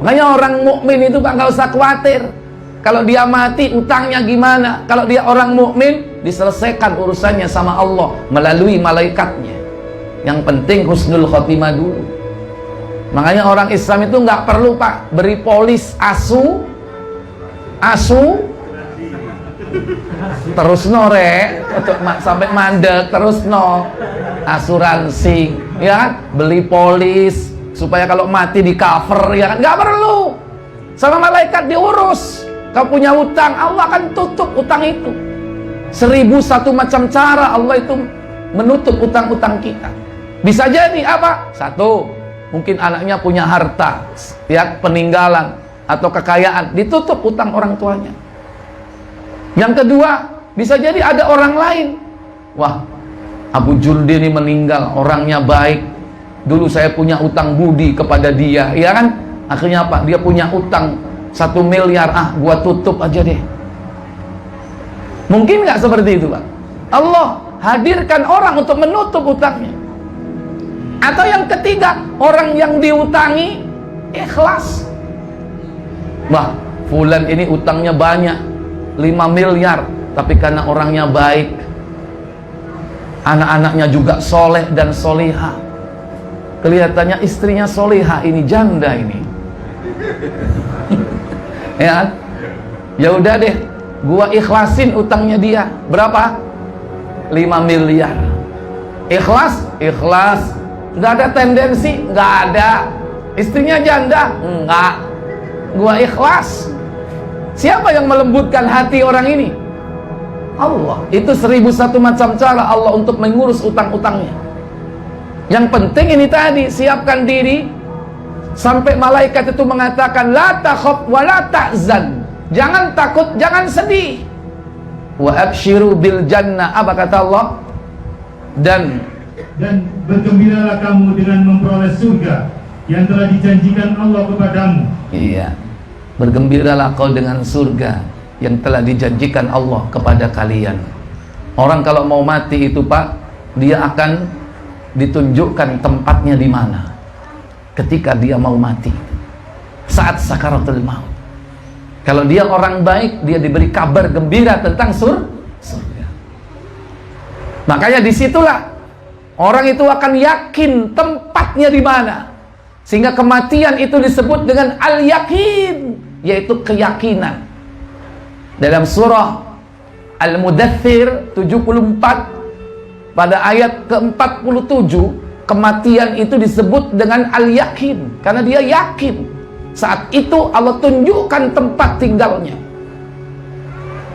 Makanya orang mukmin itu, Pak, nggak usah khawatir. Kalau dia mati, utangnya gimana? Kalau dia orang mukmin, diselesaikan urusannya sama Allah melalui malaikatnya. Yang penting husnul khotimah dulu. Makanya orang Islam itu nggak perlu, Pak, beri polis asu terus no re sampai mandek terus no asuransi, ya kan? Beli polis supaya kalau mati di cover, ya kan? Nggak perlu, sama malaikat diurus. Kau punya utang, Allah akan tutup utang itu. 1001 macam cara Allah itu menutup utang-utang kita. Bisa jadi apa? Satu, mungkin anaknya punya harta, ya, peninggalan atau kekayaan, ditutup utang orang tuanya. Yang kedua, bisa jadi ada orang lain. Wah, Abu Juldi ini meninggal, orangnya baik. Dulu saya punya utang budi kepada dia, ya kan? Akhirnya apa? Dia punya utang 1 miliar, gua tutup aja deh. Mungkin nggak seperti itu, Pak? Allah hadirkan orang untuk menutup utangnya. Atau yang ketiga, orang yang diutangi ikhlas. Wah, fulan ini utangnya banyak, 5 miliar, tapi karena orangnya baik, anak-anaknya juga soleh dan solihah, kelihatannya istrinya solihah, ini janda ini. Ya, ya udah deh, gua ikhlasin utangnya dia. Berapa? 5 miliar. Ikhlas? Ikhlas. Nggak ada tendensi? Nggak ada. Istrinya janda? Enggak. Gua ikhlas. Siapa yang melembutkan hati orang ini? Allah. Itu 1001 macam cara Allah untuk mengurus utang-utangnya. Yang penting ini tadi, siapkan diri sampai malaikat itu mengatakan, la takhaf wa la tahzan. Jangan takut, jangan sedih. Wa abshiru bil jannah. Apa kata Allah? Dan bergembiralah kamu dengan memperoleh surga yang telah dijanjikan Allah kepadamu. Iya, bergembiralah kau dengan surga yang telah dijanjikan Allah kepada kalian. Orang kalau mau mati itu, Pak, dia akan ditunjukkan tempatnya di mana ketika dia mau mati, saat sakaratul maut. Kalau dia orang baik, dia diberi kabar gembira tentang surga. Makanya disitulah orang itu akan yakin tempatnya di mana, sehingga kematian itu disebut dengan al-yakin, yaitu keyakinan. Dalam surah Al-Mudaththir 74 pada ayat ke-47, kematian itu disebut dengan al-yakin, karena dia yakin saat itu Allah tunjukkan tempat tinggalnya.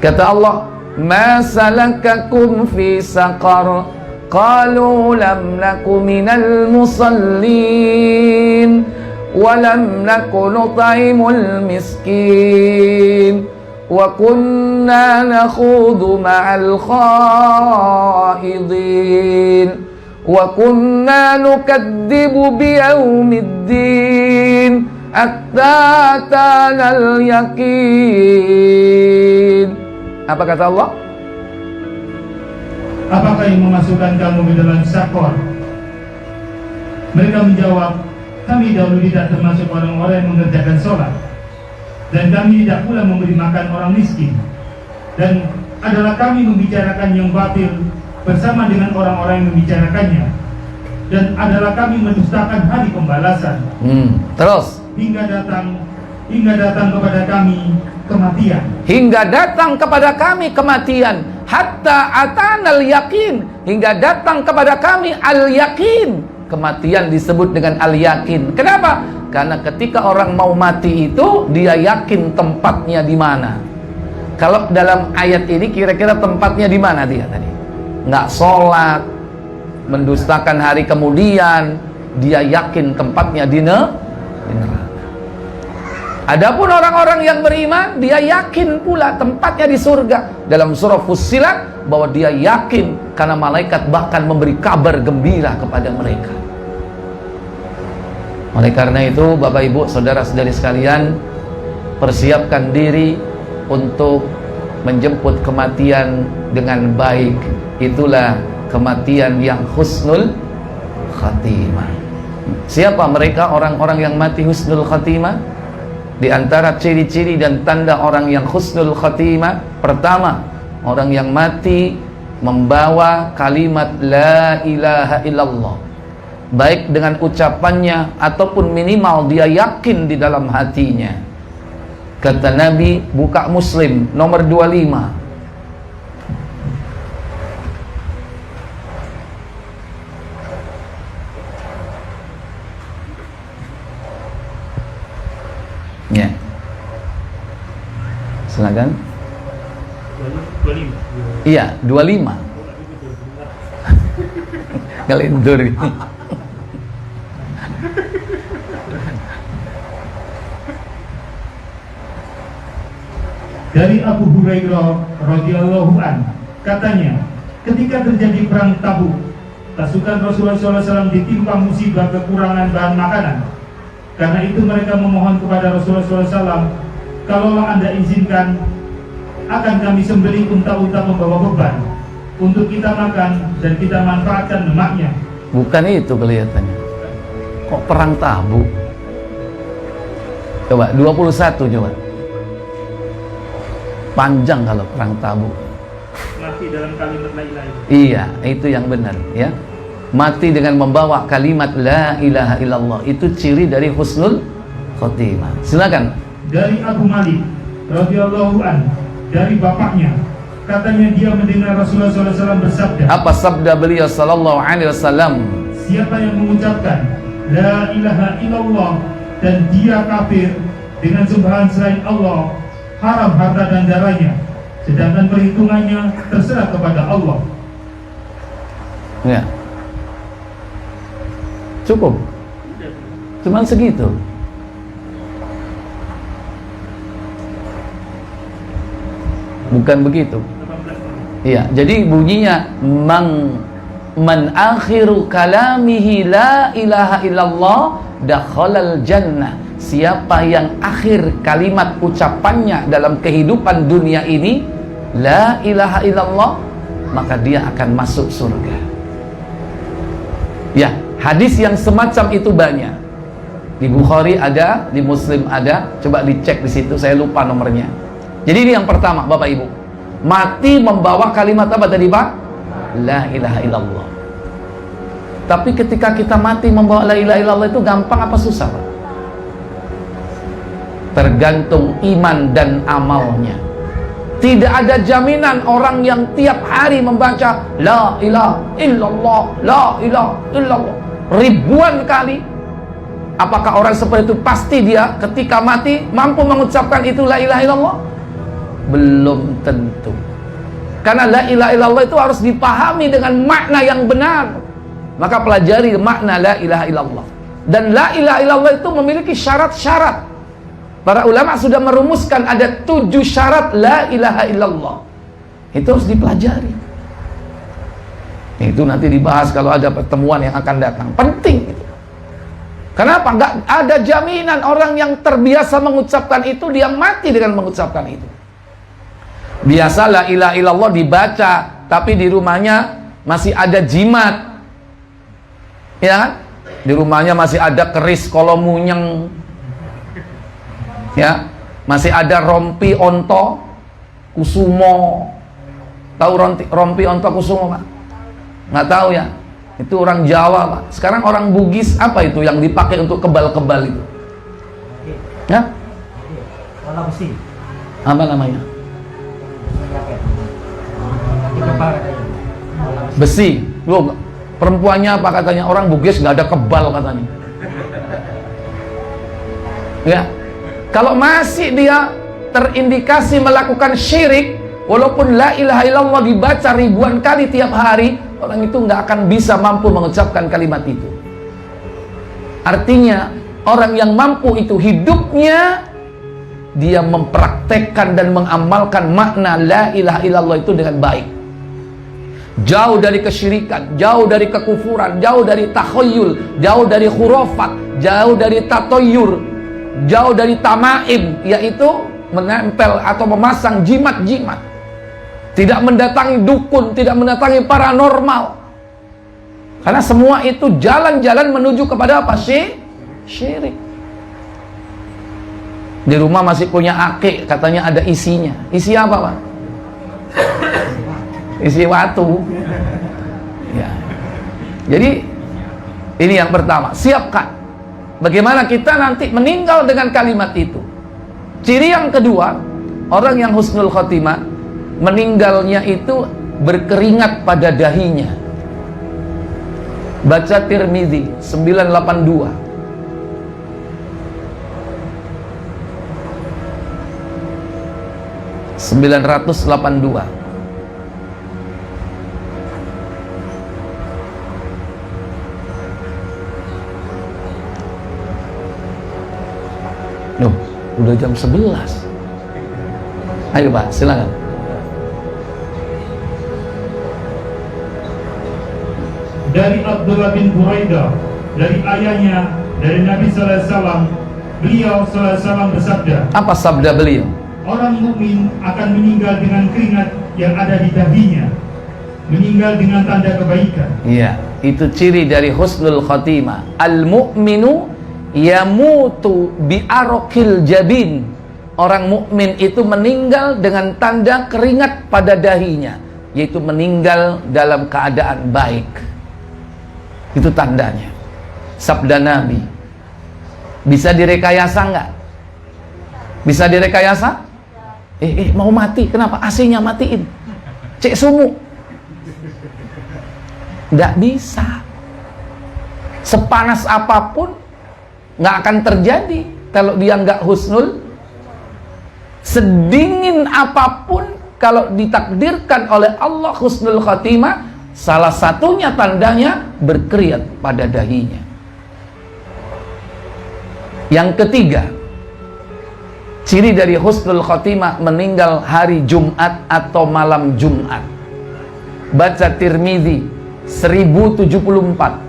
Kata Allah, ma salakakum fi saqar, qalu lam naku minal musallin wa lam naku nut'imul miskin wa kunna nakhudhu ma'al khaidin wa kunna nukadzibu biyaumiddin hatta atanal yakin. Apa kata Allah? Apakah yang memasukkan kamu ke dalam syakor? Mereka menjawab, kami dahulu tidak termasuk orang-orang yang mengerjakan sholat, dan kami tidak pula memberi makan orang miskin, dan adalah kami membicarakan yang batil bersama dengan orang-orang yang membicarakannya, dan adalah kami mendustakan hari pembalasan. Terus hingga datang kepada kami kematian. Hingga datang kepada kami kematian. Hatta atanal yakin. Hingga datang kepada kami al-yakin. Kematian disebut dengan al-yakin. Kenapa? Karena ketika orang mau mati itu, dia yakin tempatnya di mana. Kalau dalam ayat ini kira-kira tempatnya di mana dia tadi? Nggak sholat, mendustakan hari kemudian, dia yakin tempatnya di neraka. Adapun orang-orang yang beriman, dia yakin pula tempatnya di surga. Dalam surah Fussilat, bahwa dia yakin karena malaikat bahkan memberi kabar gembira kepada mereka. Oleh karena itu, Bapak Ibu, saudara-saudari sekalian, persiapkan diri untuk menjemput kematian dengan baik. Itulah kematian yang husnul khatimah. Siapa mereka orang-orang yang mati husnul khatimah? Di antara ciri-ciri dan tanda orang yang husnul khatimah, pertama, orang yang mati membawa kalimat la ilaha illallah, baik dengan ucapannya ataupun minimal dia yakin di dalam hatinya. Kata Nabi, buka Muslim nomor 25. Ya. Silakan. 25. Iya, 25. Ngelindur. Dari Abu Hurairah radhiyallahu an, katanya, ketika terjadi perang Tabuk, pasukan Rasulullah SAW ditimpa musibah kekurangan bahan makanan. Karena itu mereka memohon kepada Rasulullah SAW, kalaulah Anda izinkan, akan kami sembelih unta-unta membawa beban untuk kita makan dan kita manfaatkan lemaknya. Bukan itu kelihatannya. Kok perang Tabuk? Coba 21 coba. Panjang kalau perang Tabuk. Mati dalam kalimat la ilaha illallah. Iya, itu yang benar ya. Mati dengan membawa kalimat la ilaha illallah, itu ciri dari husnul khotimah. Silakan. Dari Abu Malik radhiyallahu an, dari bapaknya, katanya dia mendengar Rasulullah SAW bersabda. Apa sabda beliau sallallahu alaihi wasallam? Siapa yang mengucapkan la ilaha illallah dan dia kafir dengan sembahan selain Allah, haram harta dan darahnya, sedangkan perhitungannya terserah kepada Allah. Ya. Cukup. Cuman segitu. Bukan begitu. Iya, jadi bunyinya man akhiru kalamihi la ilaha illallah dakhalal jannah. Siapa yang akhir kalimat ucapannya dalam kehidupan dunia ini la ilaha illallah, maka dia akan masuk surga. Ya, hadis yang semacam itu banyak. Di Bukhari ada, di Muslim ada. Coba dicek di situ, saya lupa nomornya. Jadi ini yang pertama, Bapak Ibu. Mati membawa kalimat apa tadi, Pak? La ilaha illallah. Tapi ketika kita mati membawa la ilaha illallah itu gampang apa susah, Pak? Tergantung iman dan amalnya. Tidak ada jaminan orang yang tiap hari membaca la ilaha illallah, la ilaha illallah ribuan kali. Apakah orang seperti itu pasti dia ketika mati mampu mengucapkan itu la ilaha illallah? Belum tentu. Karena la ilaha illallah itu harus dipahami dengan makna yang benar. Maka pelajari makna la ilaha illallah. Dan la ilaha illallah itu memiliki syarat-syarat. Para ulama sudah merumuskan ada 7 syarat la ilaha illallah. Itu harus dipelajari. Itu nanti dibahas kalau ada pertemuan yang akan datang. Penting itu. Kenapa? Nggak ada jaminan orang yang terbiasa mengucapkan itu dia mati dengan mengucapkan itu. Biasa la ilaha illallah dibaca, tapi di rumahnya masih ada jimat, ya kan? Di rumahnya masih ada keris kolomunyeng, ya, masih ada rompi onto kusumo. Tahu rompi onto kusumo, Pak? Nggak tahu ya? Itu orang Jawa, Pak. Sekarang orang Bugis apa itu yang dipakai untuk kebal-kebal itu? Ya? Bola besi. Apa namanya? Besi. Loh, perempuannya apa katanya? Orang Bugis nggak ada kebal katanya. Ya. Kalau masih dia terindikasi melakukan syirik, walaupun la ilaha illallah dibaca ribuan kali tiap hari, orang itu nggak akan bisa mampu mengucapkan kalimat itu. Artinya orang yang mampu itu hidupnya dia mempraktekkan dan mengamalkan makna la ilaha illallah itu dengan baik. Jauh dari kesyirikan, jauh dari kekufuran, jauh dari takhayyul, jauh dari khurafat, jauh dari tatoyur, jauh dari tamaim, yaitu menempel atau memasang jimat-jimat. Tidak mendatangi dukun, tidak mendatangi paranormal. Karena semua itu jalan-jalan menuju kepada apa? Syirik. Di rumah masih punya akik, katanya ada isinya. Isi apa, Pak? Isi watu. Ya. Jadi ini yang pertama, siapkan bagaimana kita nanti meninggal dengan kalimat itu. Ciri yang kedua, orang yang husnul khotimah meninggalnya itu berkeringat pada dahinya. Baca Tirmidzi 982. 982. Loh, udah jam 11. Ayo Pak, silakan. Dari Abdullah bin Buraidah, dari ayahnya, dari Nabi sallallahu alaihi wasallam, beliau sallallahu alaihi wasallam bersabda, apa sabda beliau? orang mukmin akan meninggal dengan keringat yang ada di dahinya, meninggal dengan tanda kebaikan. Iya, itu ciri dari husnul khotimah. Al-mu'minu yamutu bi'arokil jabin. Orang mukmin itu meninggal dengan tanda keringat pada dahinya, yaitu meninggal dalam keadaan baik. Itu tandanya. Sabda Nabi. Bisa direkayasa enggak? Bisa direkayasa? Mau mati, kenapa? AC-nya matiin. Cek sumu. Nggak bisa. Sepanas apapun nggak akan terjadi kalau dia nggak husnul. Sedingin apapun kalau ditakdirkan oleh Allah husnul khatimah, salah satunya tandanya berkeringat pada dahinya. Yang ketiga, ciri dari husnul khatimah meninggal hari Jumat atau malam Jumat. Baca Tirmidzi 1074.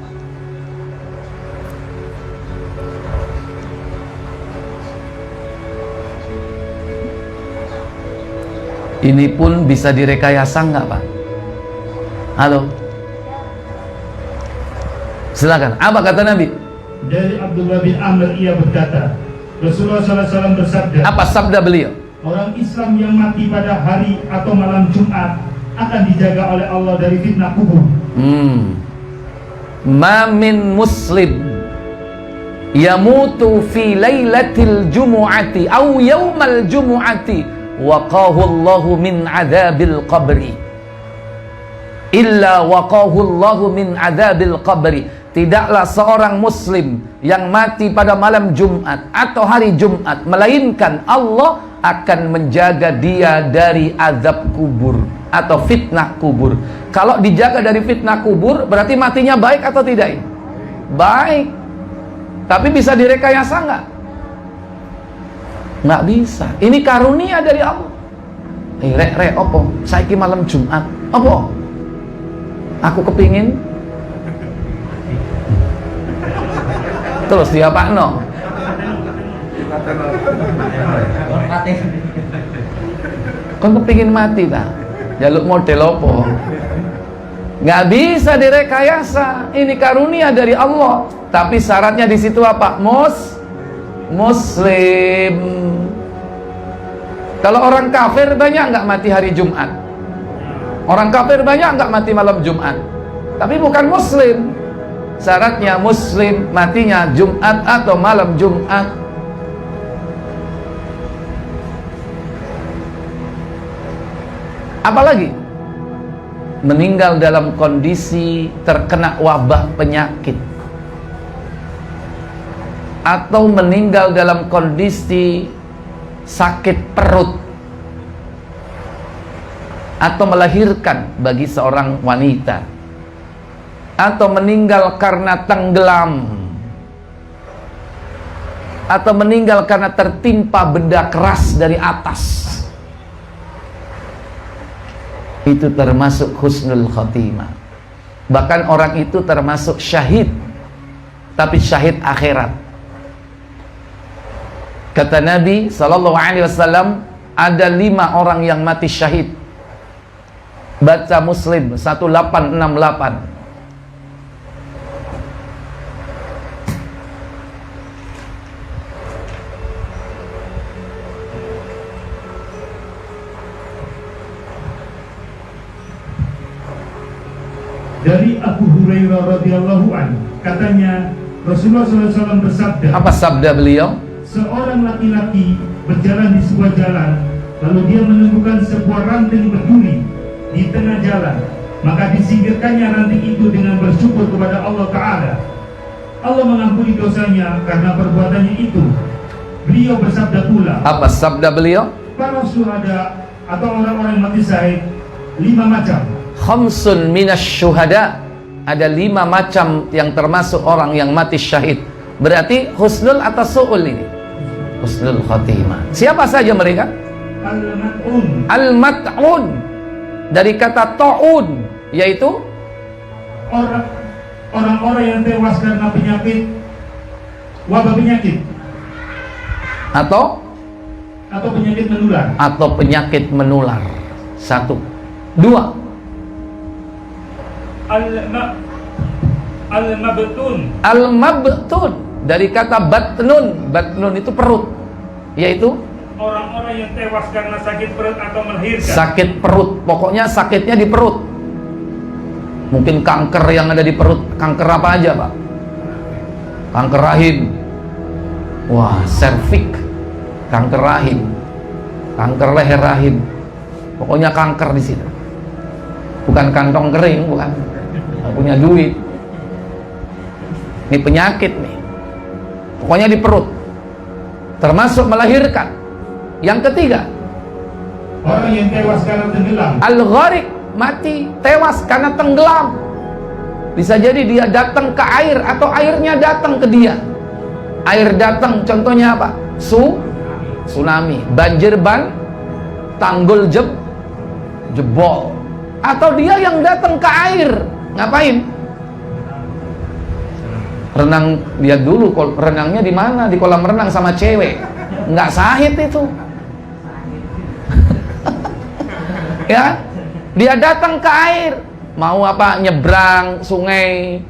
Ini pun bisa direkayasa nggak, Pak? Halo? Silakan. Apa kata Nabi? Dari Abdullah bin Amr, ia berkata, Rasulullah SAW bersabda, apa sabda beliau? orang Islam yang mati pada hari atau malam Jumat akan dijaga oleh Allah dari fitnah kubur. Ma min muslim yamutu fi lailatil jumu'ati aw yaumal jumu'ati waqahu Allahu min adzabil qabri illa waqahu Allahu min adzabil qabri. Tidaklah seorang muslim yang mati pada malam Jumat atau hari Jumat, melainkan Allah akan menjaga dia dari azab kubur atau fitnah kubur. Kalau dijaga dari fitnah kubur, berarti matinya baik atau tidak? Baik. Tapi bisa direkayasa nggak? Nggak bisa. Ini karunia dari Allah. Rek, opo? Saiki malam Jumat. Opo? Aku kepingin. Terus dia Pak No. Kon kepingin mati tak? Jaluk model opo? Nggak bisa direkayasa. Ini karunia dari Allah. Tapi syaratnya di situ apa? Muslim. Kalau orang kafir banyak nggak mati hari Jumat? Orang kafir banyak nggak mati malam Jumat? Tapi bukan Muslim. Syaratnya Muslim, matinya Jumat atau malam Jumat. Apalagi meninggal dalam kondisi terkena wabah penyakit, atau meninggal dalam kondisi sakit perut, atau melahirkan bagi seorang wanita, atau meninggal karena tenggelam, atau meninggal karena tertimpa benda keras dari atas. Itu termasuk husnul khotimah. Bahkan orang itu termasuk syahid, tapi syahid akhirat. Kata Nabi SAW, ada 5 orang yang mati syahid. Baca Muslim 1868. Dari Abu Hurairah radhiyallahu anhu, katanya Rasulullah SAW bersabda. Apa sabda beliau? Seorang laki-laki berjalan di sebuah jalan, lalu dia menemukan sebuah ranting berduri di tengah jalan. Maka disingkirkannya ranting itu dengan bersyukur kepada Allah Ta'ala. Allah mengampuni dosanya karena perbuatannya itu. Beliau bersabda pula. Apa sabda beliau? Para syuhada atau orang-orang yang mati syahid 5 macam. Khamsun minas syuhada, ada 5 macam yang termasuk orang yang mati syahid. Berarti husnul atau su'ul ini? Husnul khatimah. Siapa saja mereka? Al-mat'un. Al-mat'un, dari kata ta'un, yaitu orang-orang yang tewas karena penyakit, wabah penyakit, atau penyakit menular. Atau penyakit menular. 1. 2. Al-mabtun. Al-mabtun, dari kata batnun. Batnun itu perut, yaitu orang-orang yang tewas karena sakit perut atau melahirkan. sakit perut, pokoknya sakitnya di perut. Mungkin kanker yang ada di perut. Kanker apa aja Pak? Kanker rahim. Wah, serviks, kanker rahim, kanker leher rahim. Pokoknya kanker di situ. Bukan kantong kering, bukan. Nggak punya duit. Ini penyakit nih. Pokoknya di perut. Termasuk melahirkan. Yang ketiga, orang yang tewas karena tenggelam. al-gharik, mati, tewas karena tenggelam. Bisa jadi dia datang ke air atau airnya datang ke dia. Air datang, contohnya apa? Tsunami, banjir tanggul jebol. Atau dia yang datang ke air, ngapain? Renang. Lihat dulu renangnya di mana, di kolam renang sama cewek, nggak sahid itu. Ya, dia datang ke air, mau apa? Nyebrang sungai.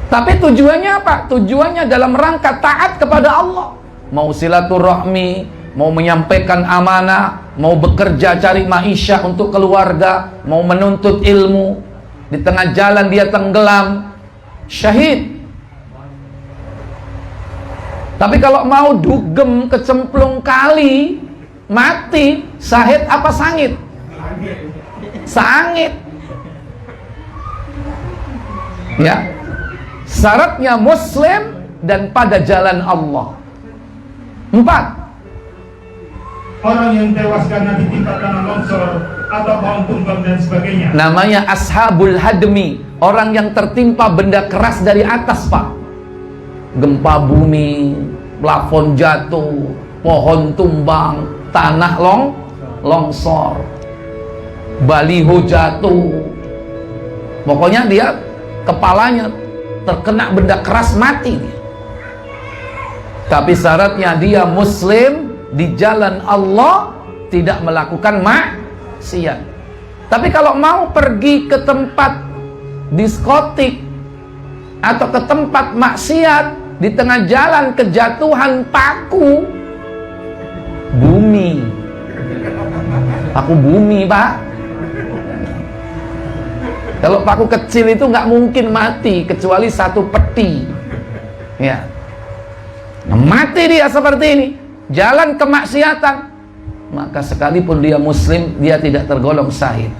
Tapi tujuannya apa? Tujuannya dalam rangka taat kepada Allah. Mau silaturahmi, mau menyampaikan amanah, mau bekerja cari maisha untuk keluarga, mau menuntut ilmu. Di tengah jalan dia tenggelam, syahid. Tapi kalau mau dugem kecemplung kali, mati, syahid apa sangit? Sangit. Ya. Syaratnya Muslim dan pada jalan Allah. 4. orang yang tewas karena ditimpa tanah longsor atau pohon tumbang dan sebagainya. Namanya ashabul hadmi, orang yang tertimpa benda keras dari atas, Pak. Gempa bumi, plafon jatuh, pohon tumbang, tanah longsor, baliho jatuh. Pokoknya dia kepalanya terkena benda keras, mati dia. Tapi syaratnya dia muslim, di jalan Allah, tidak melakukan maksiat. Tapi kalau mau pergi ke tempat diskotik atau ke tempat maksiat, di tengah jalan kejatuhan paku bumi, paku bumi, Pak. Kalau paku kecil itu nggak mungkin mati kecuali satu peti, ya. Nah, mati dia seperti ini, jalan kemaksiatan, maka sekalipun dia muslim, dia tidak tergolong syahid.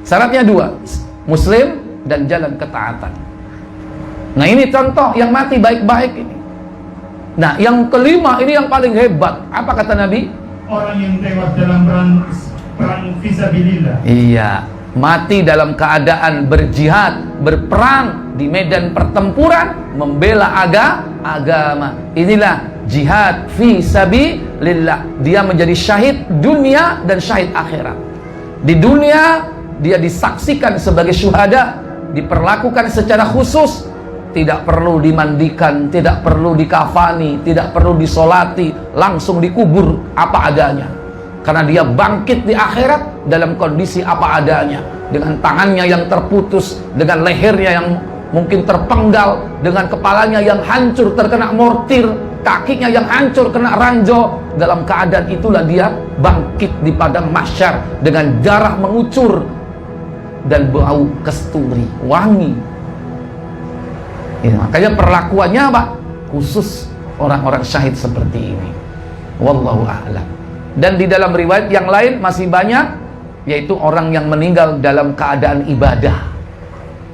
Syaratnya dua, muslim dan jalan ketaatan. Nah, ini contoh yang mati baik-baik ini. Nah, yang kelima ini yang paling hebat. Apa kata Nabi? Orang yang tewas dalam perang fisabilillah. Iya, mati dalam keadaan berjihad, berperang di medan pertempuran, membela agama. Inilah jihad fi sabilillah. Dia menjadi syahid dunia dan syahid akhirat. Di dunia dia disaksikan sebagai syuhada, diperlakukan secara khusus, tidak perlu dimandikan, tidak perlu dikafani, tidak perlu disolati, langsung dikubur apa adanya. Karena dia bangkit di akhirat dalam kondisi apa adanya, dengan tangannya yang terputus, dengan lehernya yang mungkin terpenggal, dengan kepalanya yang hancur terkena mortir, kakinya yang hancur kena ranjau. Dalam keadaan itulah dia bangkit di padang mahsyar dengan darah mengucur dan bau kesturi wangi. Ya, makanya perlakuannya apa? Khusus orang-orang syahid seperti ini. Wallahu a'lam. Dan di dalam riwayat yang lain masih banyak, yaitu orang yang meninggal dalam keadaan ibadah,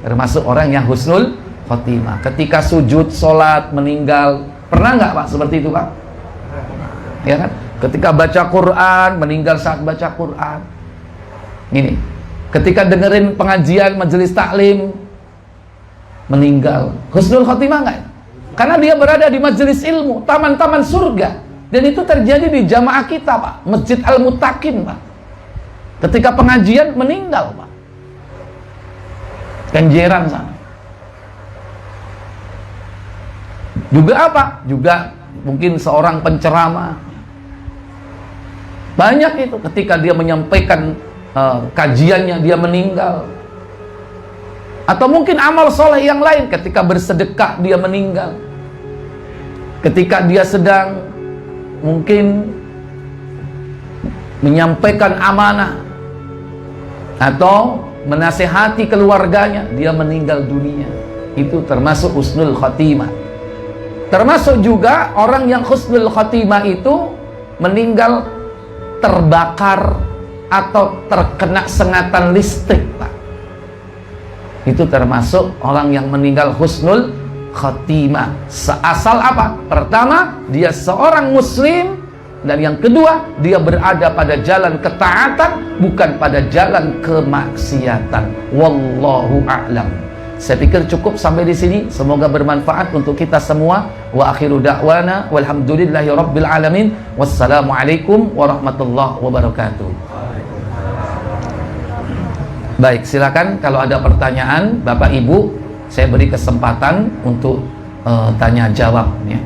termasuk orang yang husnul khotimah. Ketika sujud, sholat, meninggal. Pernah nggak, Pak, seperti itu, Pak? Ya kan? Ketika baca Quran, meninggal saat baca Quran. Ini. Ketika dengerin pengajian, majelis taklim, meninggal. Husnul khotimah nggak? Karena dia berada di majelis ilmu, taman-taman surga. Dan itu terjadi di jamaah kita, Pak. Masjid Al-Muttaqin, Pak. Ketika pengajian, meninggal, Pak. Kenjeran sana. Juga apa? Juga mungkin seorang penceramah. Banyak itu ketika dia menyampaikan kajiannya, dia meninggal. Atau mungkin amal soleh yang lain, ketika bersedekah dia meninggal. Ketika dia sedang mungkin menyampaikan amanah atau menasehati keluarganya, dia meninggal dunia. Itu termasuk husnul khotimah. Termasuk juga orang yang husnul khotimah itu meninggal terbakar atau terkena sengatan listrik, Pak. Itu termasuk orang yang meninggal husnul khotimah. Seasal apa? Pertama, dia seorang muslim, dan yang kedua, dia berada pada jalan ketaatan, bukan pada jalan kemaksiatan. Wallahu a'lam. Saya pikir cukup sampai di sini. Semoga bermanfaat untuk kita semua. Wa akhiru da'wana walhamdulillahi rabbil alamin. Wassalamualaikum warahmatullahi wabarakatuh. Baik, silakan kalau ada pertanyaan, Bapak Ibu, saya beri kesempatan untuk tanya jawab, ya.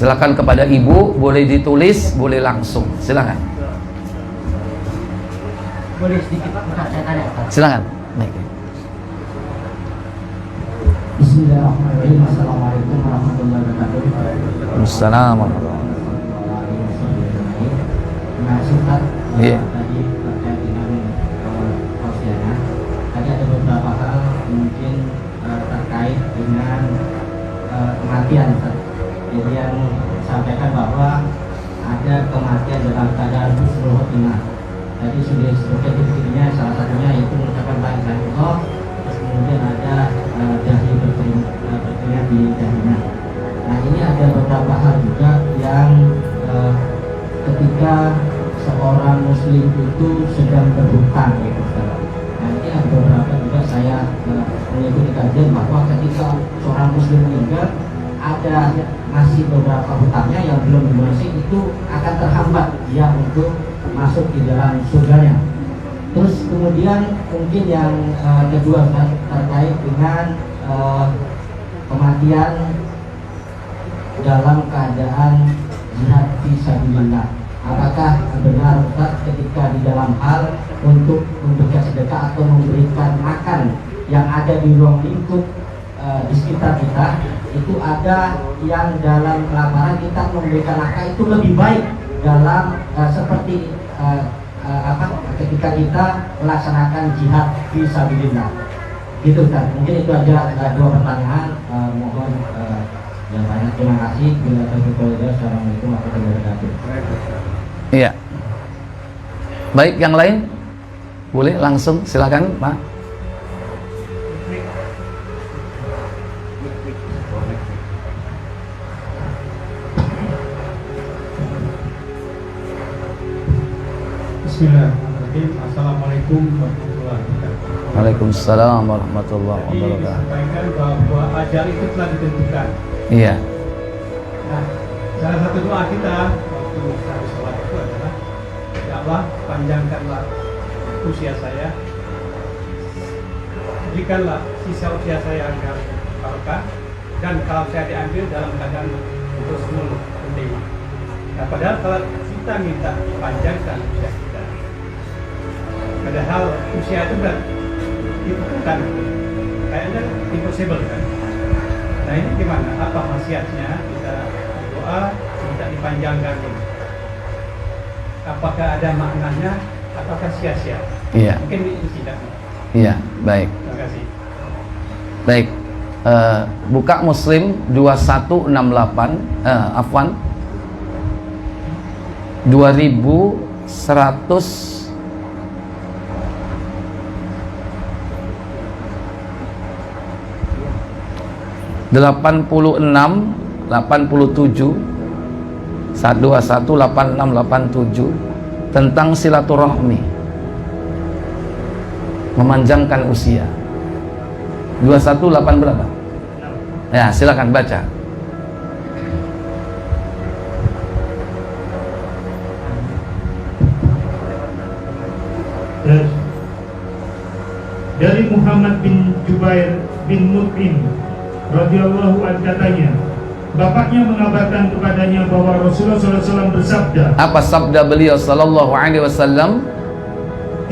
Silakan kepada Ibu, boleh ditulis, boleh langsung. Silakan. Boleh sedikit Ustaz, saya tanya Ustaz. Silakan. Baik. Bismillahirrahmanirrahim. Assalamualaikum warahmatullahi wabarakatuh. Assalamualaikum. Nah, Ustaz, Iya. tadi terkait dengan tausiahnya, tadi ada beberapa hal mungkin terkait dengan kematian, Ustaz. Jadi yang sampaikan bahwa ada kematian dalam keadaan husnul khotimah. Tadi sudah disebutkan titik-titiknya, salah satunya yaitu mengucapkan la ilaha illallah, terus kemudian ada dahi berkeringat di dahinya. Nah, ini ada beberapa hal juga yang ketika seorang muslim itu sedang berhutang gitu Ustaz. Nanti ada beberapa juga saya mengikuti kajian bahwa ketika seorang muslim meninggal ada masih beberapa hutangnya yang belum dilunasi, itu akan terhambat dia untuk masuk di dalam surganya. Terus kemudian mungkin yang kedua Ustaz, terkait dengan kematian dalam keadaan jihad fisabilillah. Apakah benar Ustaz ketika di dalam hal untuk memberikan sedekah atau memberikan makan yang ada di ruang lingkup di sekitar kita, itu ada yang dalam kelaparan kita memberikan makan itu lebih baik dalam seperti ketika kita melaksanakan jihad fisabilillah gitu Ustaz. Mungkin itu aja dua pertanyaan, mohon yang banyak terima kasih. Bila terlalu. Assalamualaikum warahmatullahi wabarakatuh. Iya. Baik, yang lain boleh langsung, silakan Pak. Bismillahirrahmanirrahim. Assalamualaikum warahmatullahi wabarakatuh. Waalaikumsalam warahmatullahi Jadi wabarakatuh. disampaikan bahwa ajal itu telah ditentukan. Iya. Nah, salah satu doa kita waktu kami sholat itu adalah, ya Allah, panjangkanlah usia saya, berikanlah sisa usia saya agar barokah, dan kalau saya diambil dalam keadaan husnul khotimah. Nah, padahal kalau kita minta dipanjangkan usia kita, padahal usia itu kan kan kayaknya impossible kan. Nah, ini gimana? Apa khasiatnya kita berdoa minta dipanjangkan ini? Apakah ada maknanya? Apakah sia-sia? Iya. Mungkin ini tidak. Iya, baik. Terima kasih. Baik. Buka Muslim 2168, afwan 2100 86 87 1218687 tentang silaturahmi, memanjangkan usia. 218 berapa? Ya, silakan baca. Dari Muhammad bin Jubair bin Mut'im radhiyallahu anhu katanya, bapaknya mengabarkan kepadanya bahwa Rasulullah SAW bersabda, Apa sabda beliau sallallahu alaihi wasallam?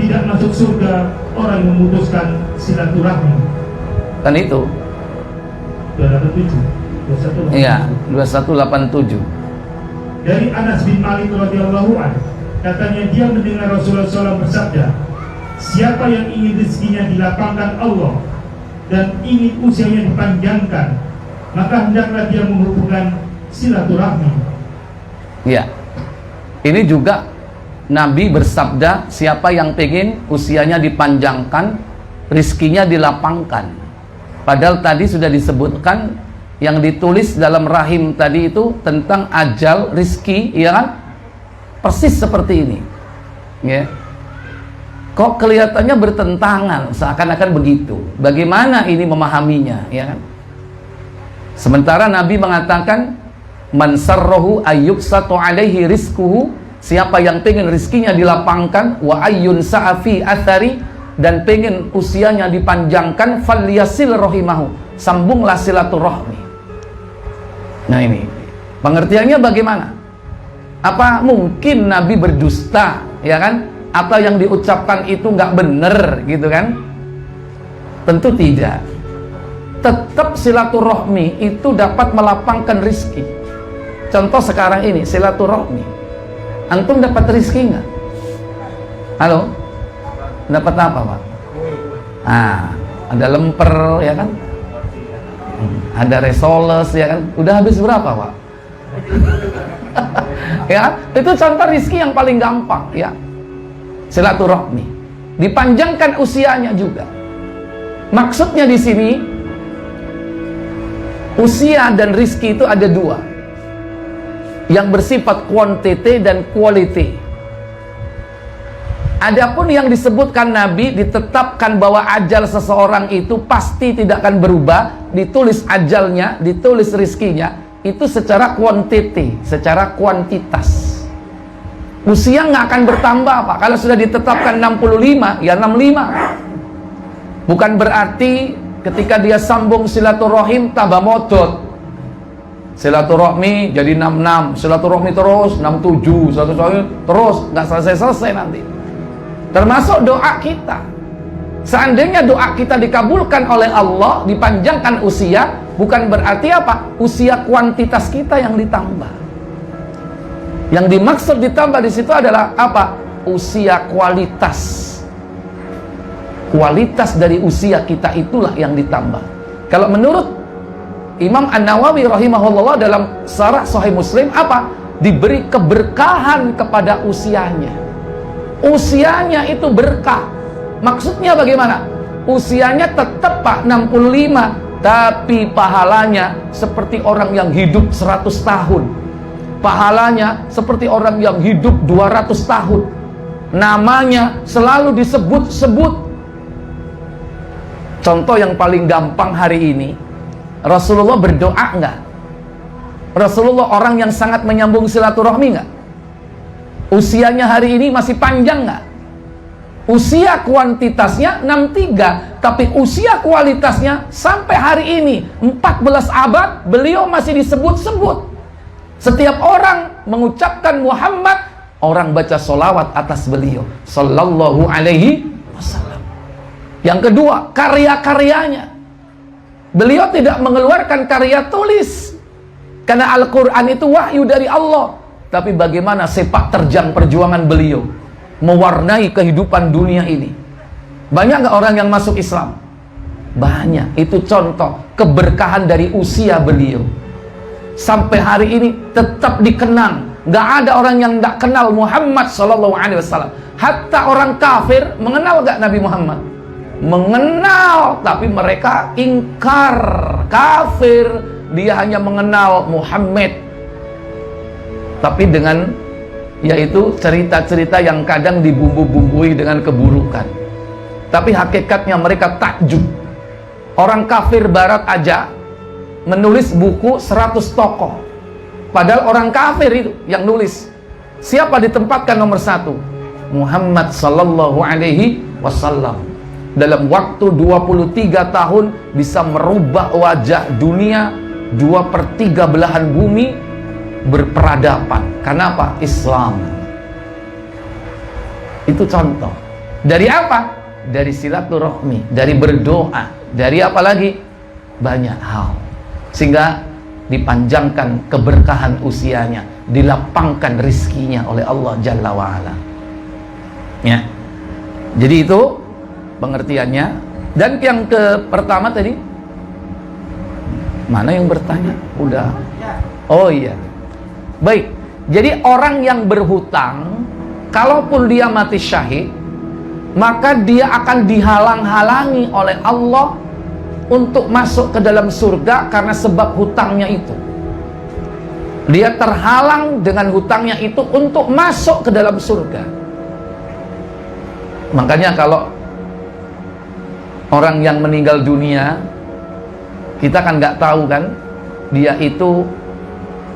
tidak masuk surga orang yang memutuskan silaturahmi. Kan itu. 287. Iya, 2187. Dari Anas bin Malik radhiyallahu anhu, katanya dia mendengar Rasulullah SAW bersabda, siapa yang ingin rezekinya dilapangkan Allah dan ingin usianya dipanjangkan, maka hendaklah dia menghubungkan silaturahmi. Ya, ini juga Nabi bersabda, siapa yang pengen usianya dipanjangkan, rizkinya dilapangkan. Padahal tadi sudah disebutkan yang ditulis dalam rahim tadi itu tentang ajal, rizki, ya kan? Persis seperti ini. Ya. Kok kelihatannya bertentangan, seakan-akan begitu. Bagaimana ini memahaminya, ya kan? Sementara Nabi mengatakan, man sarrohu ayyuksatu alaihi rizkuhu, siapa yang pengen rizkinya dilapangkan, wa ayyun sa'afi athari, dan pengen usianya dipanjangkan, falyasil rohimahu, sambunglah silaturahmi. Nah ini, pengertiannya bagaimana? Apa mungkin Nabi berdusta, ya kan? Atau yang diucapkan itu nggak benar, gitu kan? Tentu tidak. Tetap silaturahmi itu dapat melapangkan rizki. Contoh sekarang ini, silaturahmi. Antum dapat rizki nggak? Halo? Dapat apa, Pak? Ada lemper, ya kan? Ada resoles, ya kan? Udah habis berapa, Pak? Ya, itu contoh rizki yang paling gampang, ya. Silaturahmi. Dipanjangkan usianya juga. Maksudnya di sini, usia dan rizki itu ada dua, yang bersifat quantity dan quality. Adapun yang disebutkan Nabi, ditetapkan bahwa ajal seseorang itu pasti tidak akan berubah, ditulis ajalnya, ditulis rizkinya, itu secara kuantiti, secara kuantitas. Usia nggak akan bertambah, Pak. Kalau sudah ditetapkan 65, ya 65. Bukan berarti ketika dia sambung silaturahim tambah modot. Silaturahmi jadi 66, silaturahmi terus 67, silaturahmi terus, nggak selesai-selesai nanti. Termasuk doa kita. Seandainya doa kita dikabulkan oleh Allah, dipanjangkan usia, bukan berarti apa? Usia kuantitas kita yang ditambah. Yang dimaksud ditambah di situ adalah apa? Usia kualitas. Kualitas dari usia kita itulah yang ditambah. Kalau menurut Imam An-Nawawi rahimahullah dalam Syarah Sahih Muslim, apa? Diberi keberkahan kepada usianya. Usianya itu berkah. Maksudnya bagaimana? Usianya tetap, Pak, 65, tapi pahalanya seperti orang yang hidup 100 tahun. Pahalanya seperti orang yang hidup 200 tahun. Namanya selalu disebut-sebut. Contoh yang paling gampang hari ini, Rasulullah berdoa enggak? Rasulullah orang yang sangat menyambung silaturahmi enggak? Usianya hari ini masih panjang enggak? Usia kuantitasnya 63, tapi usia kualitasnya sampai hari ini 14 abad beliau masih disebut-sebut. Setiap orang mengucapkan Muhammad, orang baca sholawat atas beliau sallallahu alaihi wasallam. Yang kedua, karya-karyanya. Beliau tidak mengeluarkan karya tulis, karena Al-Quran itu wahyu dari Allah. Tapi bagaimana sepak terjang perjuangan beliau mewarnai kehidupan dunia ini. Banyak nggak orang yang masuk Islam? Banyak. Itu contoh keberkahan dari usia beliau. Sampai hari ini tetap dikenang. Nggak ada orang yang nggak kenal Muhammad SAW. Hatta orang kafir mengenal nggak Nabi Muhammad? Mengenal, tapi mereka ingkar, kafir. Dia hanya mengenal Muhammad, tapi dengan yaitu cerita-cerita yang kadang dibumbu-bumbui dengan keburukan. Tapi hakikatnya mereka takjub. Orang kafir barat aja menulis buku 100 tokoh, padahal orang kafir itu yang nulis. Siapa ditempatkan nomor 1? Muhammad sallallahu alaihi wasallam. Dalam waktu 23 tahun bisa merubah wajah dunia, 2/3 belahan bumi berperadaban. Kenapa? Islam. Itu contoh. Dari apa? Dari silaturahmi, dari berdoa, dari apa lagi? Banyak hal. Sehingga dipanjangkan keberkahan usianya, dilapangkan rizkinya oleh Allah Jalla wa'ala. Ya. Jadi itu pengertiannya. Dan yang pertama tadi, mana yang bertanya? Udah. Oh iya. Baik. Jadi orang yang berhutang, kalaupun dia mati syahid, maka dia akan dihalang-halangi oleh Allah untuk masuk ke dalam surga karena sebab hutangnya itu. Dia terhalang dengan hutangnya itu untuk masuk ke dalam surga. Makanya kalau orang yang meninggal dunia, kita kan nggak tahu kan dia itu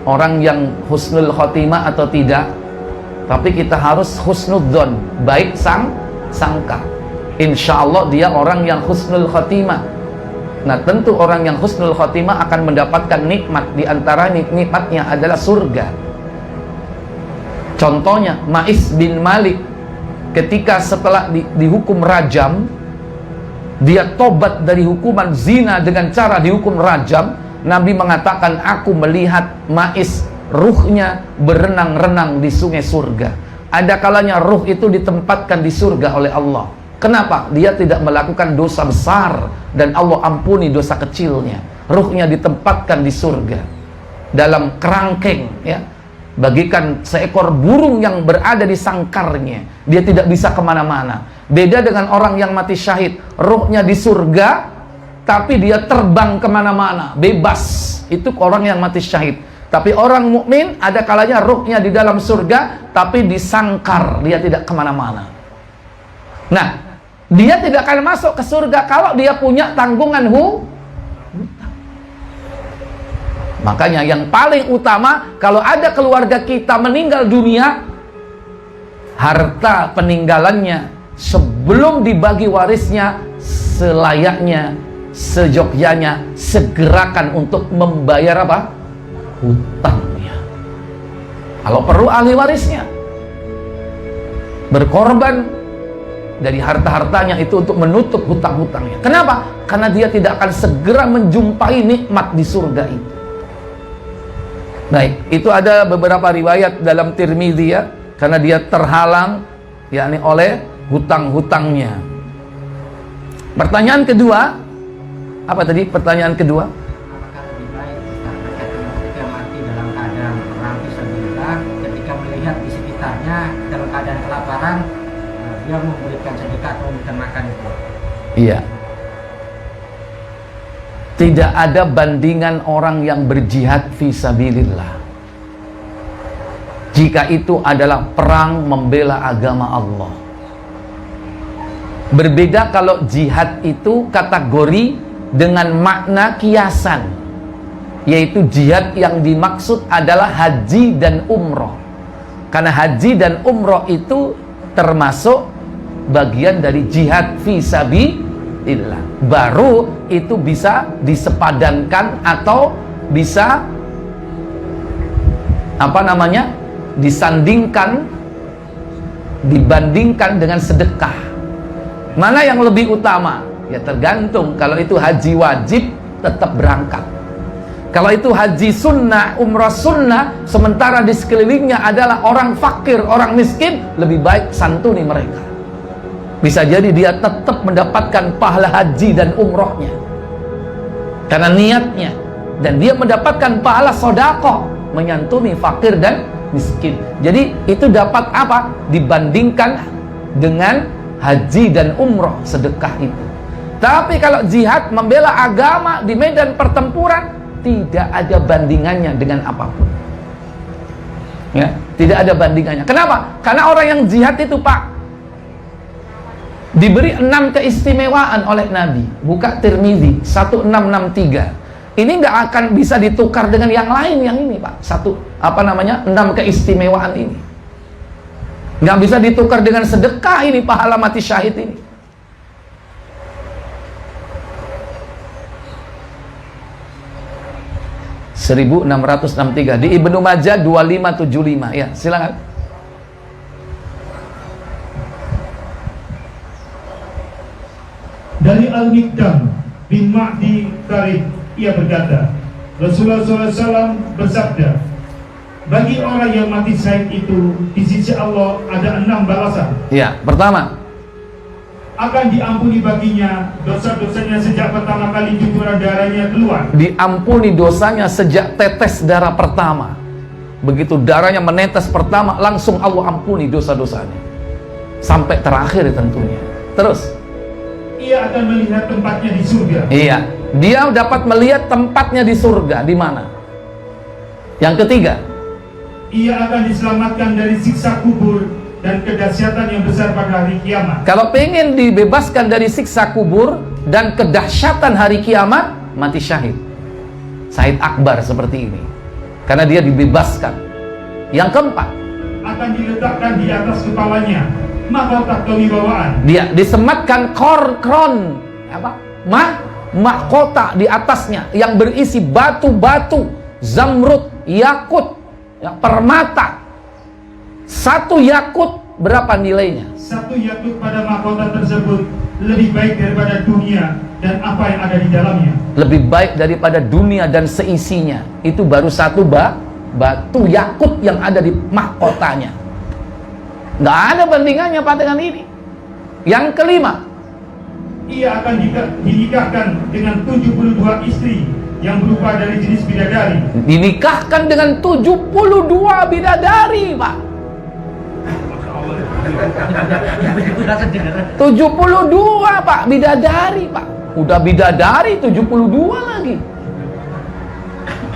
orang yang husnul khotimah atau tidak, tapi kita harus husnudzon, baik sangka. Insya Allah dia orang yang husnul khotimah. Nah tentu orang yang husnul khotimah akan mendapatkan nikmat. Di antara nikmatnya adalah surga. Contohnya Ma'is bin Malik, ketika setelah dihukum rajam, dia tobat dari hukuman zina dengan cara dihukum rajam. Nabi mengatakan, aku melihat Ma'is, ruhnya berenang-renang di sungai surga. Ada kalanya ruh itu ditempatkan di surga oleh Allah. Kenapa? Dia tidak melakukan dosa besar dan Allah ampuni dosa kecilnya. Ruhnya ditempatkan di surga dalam kerangkeng, ya, bagikan seekor burung yang berada di sangkarnya. Dia tidak bisa kemana-mana. Beda dengan orang yang mati syahid, ruhnya di surga tapi dia terbang kemana-mana, bebas. Itu orang yang mati syahid. Tapi orang mukmin ada kalanya ruhnya di dalam surga tapi disangkar, dia tidak kemana-mana. Nah, dia tidak akan masuk ke surga kalau dia punya tanggungan hutang. Makanya yang paling utama, kalau ada keluarga kita meninggal dunia, harta peninggalannya sebelum dibagi warisnya, selayaknya, sejogjanya, segerakan untuk membayar apa? Hutangnya. Kalau perlu ahli warisnya berkorban dari harta-hartanya itu untuk menutup hutang-hutangnya. Kenapa? Karena dia tidak akan segera menjumpai nikmat di surga itu. Baik, itu ada beberapa riwayat dalam Tirmidzi ya, karena dia terhalang yakni oleh hutang-hutangnya. Pertanyaan kedua, apa tadi pertanyaan kedua? Apakah lebih baik ketika mati dalam keadaan perang fisabilillah, ketika melihat di sekitarnya dalam keadaan kelaparan, dia memberikan sedekah atau memberikan makan itu? Iya. Tidak ada bandingan orang yang berjihad fisabilillah jika itu adalah perang membela agama Allah. Berbeda kalau jihad itu kategori dengan makna kiasan, yaitu jihad yang dimaksud adalah haji dan umroh. Karena haji dan umroh itu termasuk bagian dari jihad fisabilillah. Baru itu bisa disepadankan atau bisa disandingkan, dibandingkan dengan sedekah. Mana yang lebih utama? Ya tergantung. Kalau itu haji wajib, tetap berangkat. Kalau itu haji sunnah, umrah sunnah, sementara di sekelilingnya adalah orang fakir, orang miskin, lebih baik santuni mereka. Bisa jadi dia tetap mendapatkan pahala haji dan umrohnya karena niatnya, dan dia mendapatkan pahala sedekah menyantuni fakir dan miskin. Jadi itu dapat apa? Dibandingkan dengan haji dan umroh, sedekah itu. Tapi kalau jihad membela agama di medan pertempuran, tidak ada bandingannya dengan apapun. Ya, tidak ada bandingannya. Kenapa? Karena orang yang jihad itu, Pak, diberi 6 keistimewaan oleh Nabi. Buka Tirmidzi 1663. Ini nggak akan bisa ditukar dengan yang lain yang ini, Pak. 6 keistimewaan ini nggak bisa ditukar dengan sedekah ini, pahala mati syahid ini. (1663) di Ibnu Majah 2575. Ya, silakan. Dari Al-Miqdam bin Ma'di Karib, ia berkata, Rasulullah SAW bersabda, bagi orang yang mati syahid itu di sisi Allah ada 6 balasan. Ya, pertama, akan diampuni baginya dosa-dosanya sejak pertama kali cucuran darahnya keluar. diampuni dosanya sejak tetes darah pertama. Begitu darahnya menetes pertama, langsung Allah ampuni dosa-dosanya sampai terakhir tentunya. Terus Ia akan melihat tempatnya di surga. iya, dia dapat melihat tempatnya di surga. Di mana? Yang ketiga, Ia akan diselamatkan dari siksa kubur dan kedahsyatan yang besar pada hari kiamat. kalau pengen dibebaskan dari siksa kubur dan kedahsyatan hari kiamat, mati syahid. Syahid akbar seperti ini, karena dia dibebaskan. Yang keempat, Akan diletakkan di atas kepalanya mahkota kewibawaan. dia disematkan kron mahkota di atasnya yang berisi batu-batu, zamrud, yakut, ya, permata. 1 yakut berapa nilainya? 1 yakut pada mahkota tersebut lebih baik daripada dunia dan apa yang ada di dalamnya. Lebih baik daripada dunia dan seisinya. Itu baru 1 batu yakut yang ada di mahkotanya. Nggak ada bandingannya, Pak, dengan ini. Yang kelima, Ia akan dinikahkan dengan 72 istri yang berupa dari jenis bidadari. dinikahkan dengan 72 bidadari, Pak. 72, Pak, bidadari, Pak. Udah bidadari 72 lagi.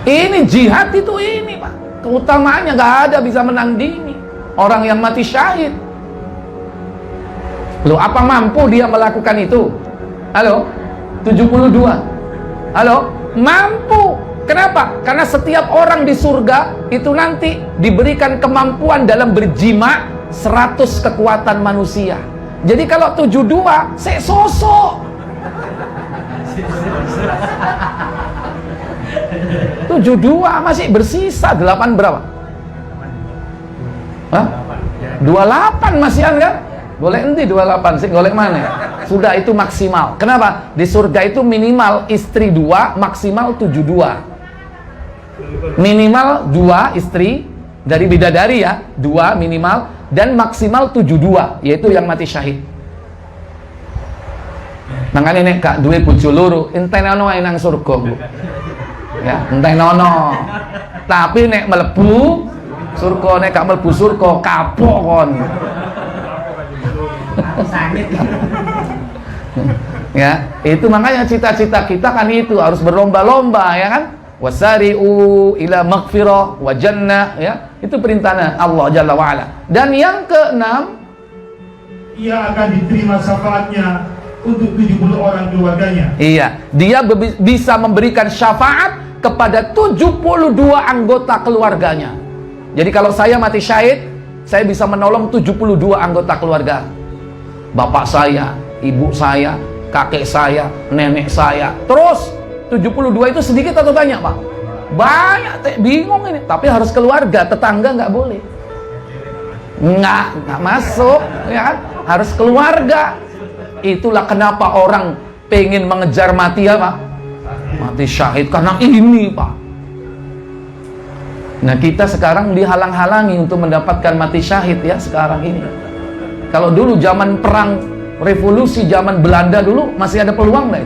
Ini jihad itu ini, Pak. Keutamaannya nggak ada bisa menandingi orang yang mati syahid. Loh, apa mampu dia melakukan itu? Halo? 72. Halo? Mampu. Kenapa? Karena setiap orang di surga itu nanti diberikan kemampuan dalam berjima 100 kekuatan manusia. Jadi kalau 72, saya sosok 72 masih bersisa 8 berapa? Hah? 28 masihan kan? Boleh enti 28 sih, golek mana? Sudah, itu maksimal. Kenapa? Di surga itu minimal istri 2, maksimal 72. Minimal 2 istri dari bidadari ya, 2 minimal, dan maksimal 72, yaitu yang mati syahid. Makanya nek kak duwe bojo loro, entenono ae nang surga, Bu. Ya, entenono. Tapi nek mlebu surga, nek gak mlebu surga kapok kon. Ya, itu makanya cita-cita kita kan itu harus berlomba-lomba, ya kan? Wasari'u ila maghfirah wa jannah, ya. Itu perintahnya Allah Jalla wa Ala. Dan yang keenam, ia akan diterima syafaatnya untuk 70 orang keluarganya. iya, dia bisa memberikan syafaat kepada 72 anggota keluarganya. Jadi kalau saya mati syahid, saya bisa menolong 72 anggota keluarga. Bapak saya, ibu saya, kakek saya, nenek saya. Terus 72 itu sedikit atau banyak, Pak? Banyak, bingung ini. Tapi harus keluarga, tetangga nggak boleh. Nggak masuk, ya kan? Harus keluarga. Itulah kenapa orang pengen mengejar mati apa? Mati syahid, karena ini, Pak. Nah, kita sekarang dihalang-halangi untuk mendapatkan mati syahid ya sekarang ini. Kalau dulu zaman perang revolusi, zaman Belanda dulu masih ada peluang nggak?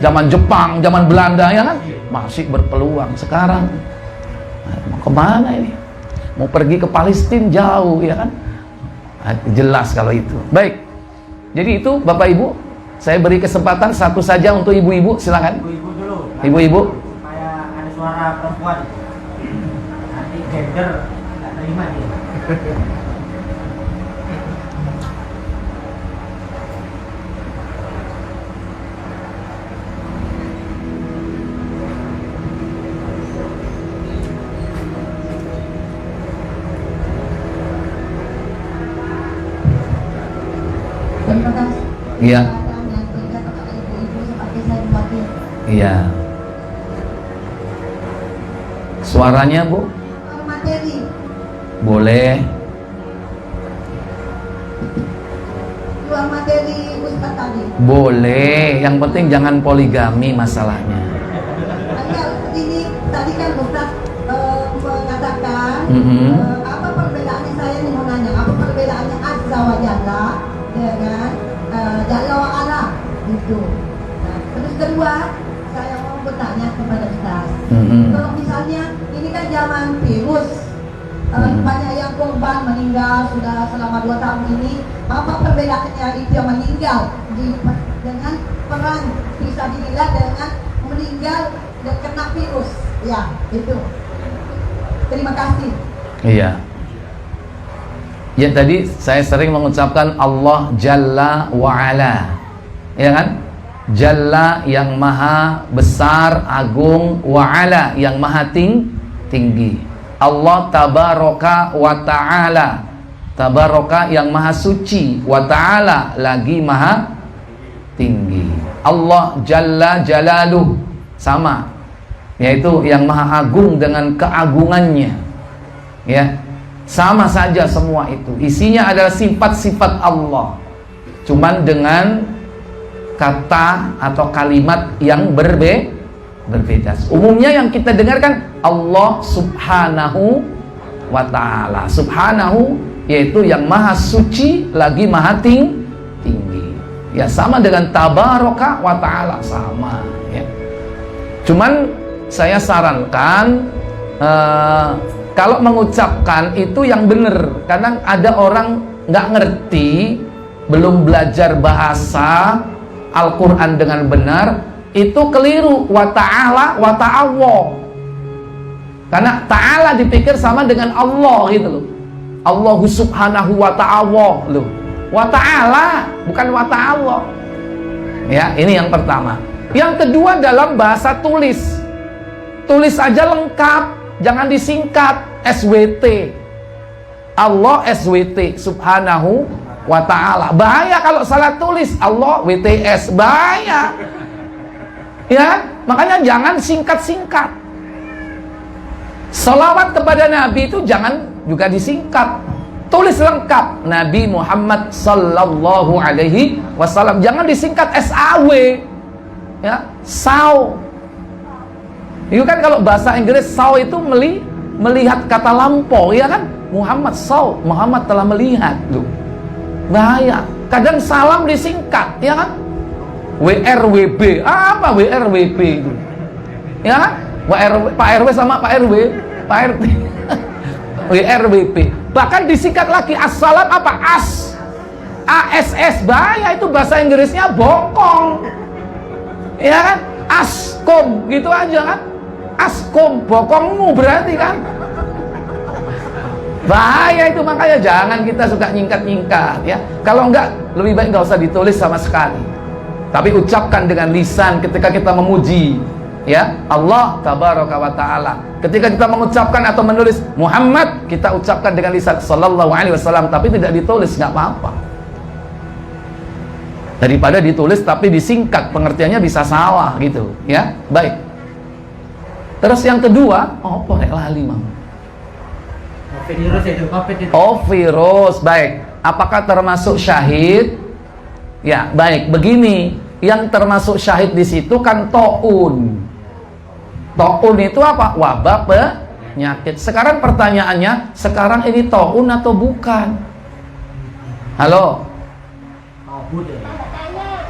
Zaman Jepang, zaman Belanda ya kan masih berpeluang. Sekarang mau kemana ini? Mau pergi ke Palestina jauh ya kan? Jelas kalau itu. Baik. Jadi itu Bapak Ibu, saya beri kesempatan satu saja untuk ibu-ibu, silakan. Ibu-ibu dulu. Ibu-ibu. Supaya ada suara perempuan. Nanti gender nggak terima dia. Terima kasih. Iya. Yang tiga kepada ibu-ibu seperti saya buatin. Iya. Suaranya, Bu? Materi. Boleh. Jual materi Ustaz tadi. Boleh. Yang penting jangan poligami masalahnya. Ini tadi kan Ustaz mengatakan apa perbedaannya, saya nih mau nanya, apa perbedaannya Azza wa Jalla dengan Jalla wa Ala gitu. Nah, terus kedua, saya mau bertanya kepada Ustaz. Kalau misalnya ini kan zaman virus, banyak yang korban meninggal sudah selama 2 tahun ini, apa perbedaannya itu yang meninggal dengan perang fisabilillah dengan meninggal dan kena virus? Ya, itu. Terima kasih. Iya. Ya, tadi saya sering mengucapkan Allah Jalla wa Ala, ya kan? Jalla yang maha besar, agung, wa Ala yang maha tinggi. Allah Tabaraka wa Ta'ala, Tabaraka yang maha suci, wa Ta'ala lagi maha tinggi. Allah Jalla Jalaluh, sama, yaitu yang maha agung dengan keagungannya, ya. Sama saja semua itu. Isinya adalah sifat-sifat Allah, cuman dengan kata atau kalimat yang berbeda. Umumnya yang kita dengarkan Allah Subhanahu wa Ta'ala. Subhanahu yaitu yang maha suci lagi maha tinggi. Ya, sama dengan Tabaraka wa Ta'ala, sama ya. Cuman saya sarankan kalau mengucapkan itu yang benar. Kadang ada orang nggak ngerti, belum belajar bahasa Al-Quran dengan benar, itu keliru. Wa ta'ala, wa ta'awwa. Karena ta'ala dipikir sama dengan Allah gitu loh. Allahu subhanahu wa ta'awwa loh. wa ta'ala, bukan wa ta'ala. Ya, ini yang pertama. Yang kedua dalam bahasa tulis. Tulis aja lengkap, jangan disingkat SWT. Allah SWT, subhanahu wa ta'ala. Bahaya kalau salah tulis Allah WTS, bahaya. Ya, makanya jangan singkat-singkat. Salawat kepada Nabi itu jangan juga disingkat. Tulis lengkap Nabi Muhammad sallallahu alaihi wasallam, jangan disingkat SAW. Ya, SAW. Itu kan kalau bahasa Inggris SAW itu melihat kata lampau, ya kan? Muhammad SAW, Muhammad telah melihat. Loh, bahaya. Kadang salam disingkat, ya kan? WRWB, apa WRWB itu? Ya kan? Pak RW sama Pak RW, Pak RT. WRWB. Bahkan disingkat lagi assalam apa? ASS, bahaya, itu bahasa Inggrisnya bokong. Ya kan? Askom gitu aja kan? Askom, bokongmu berarti kan? Bahaya itu, makanya jangan kita suka nyingkat-nyingkat ya. Kalau enggak, lebih baik enggak usah ditulis sama sekali. Tapi ucapkan dengan lisan ketika kita memuji ya Allah tabaraka wa ta'ala. Ketika kita mengucapkan atau menulis Muhammad, kita ucapkan dengan lisan sallallahu alaihi wasallam, tapi tidak ditulis, nggak apa-apa. Daripada ditulis tapi disingkat, pengertiannya bisa salah gitu ya. Baik. Terus yang kedua, apa rek lali mang? Virus itu, COVID itu. Oh, virus. Baik. Apakah termasuk syahid? Ya, baik. Begini, yang termasuk syahid di situ kan taun. Taun itu apa? Wabah penyakit. Sekarang pertanyaannya, sekarang ini taun atau bukan? Halo?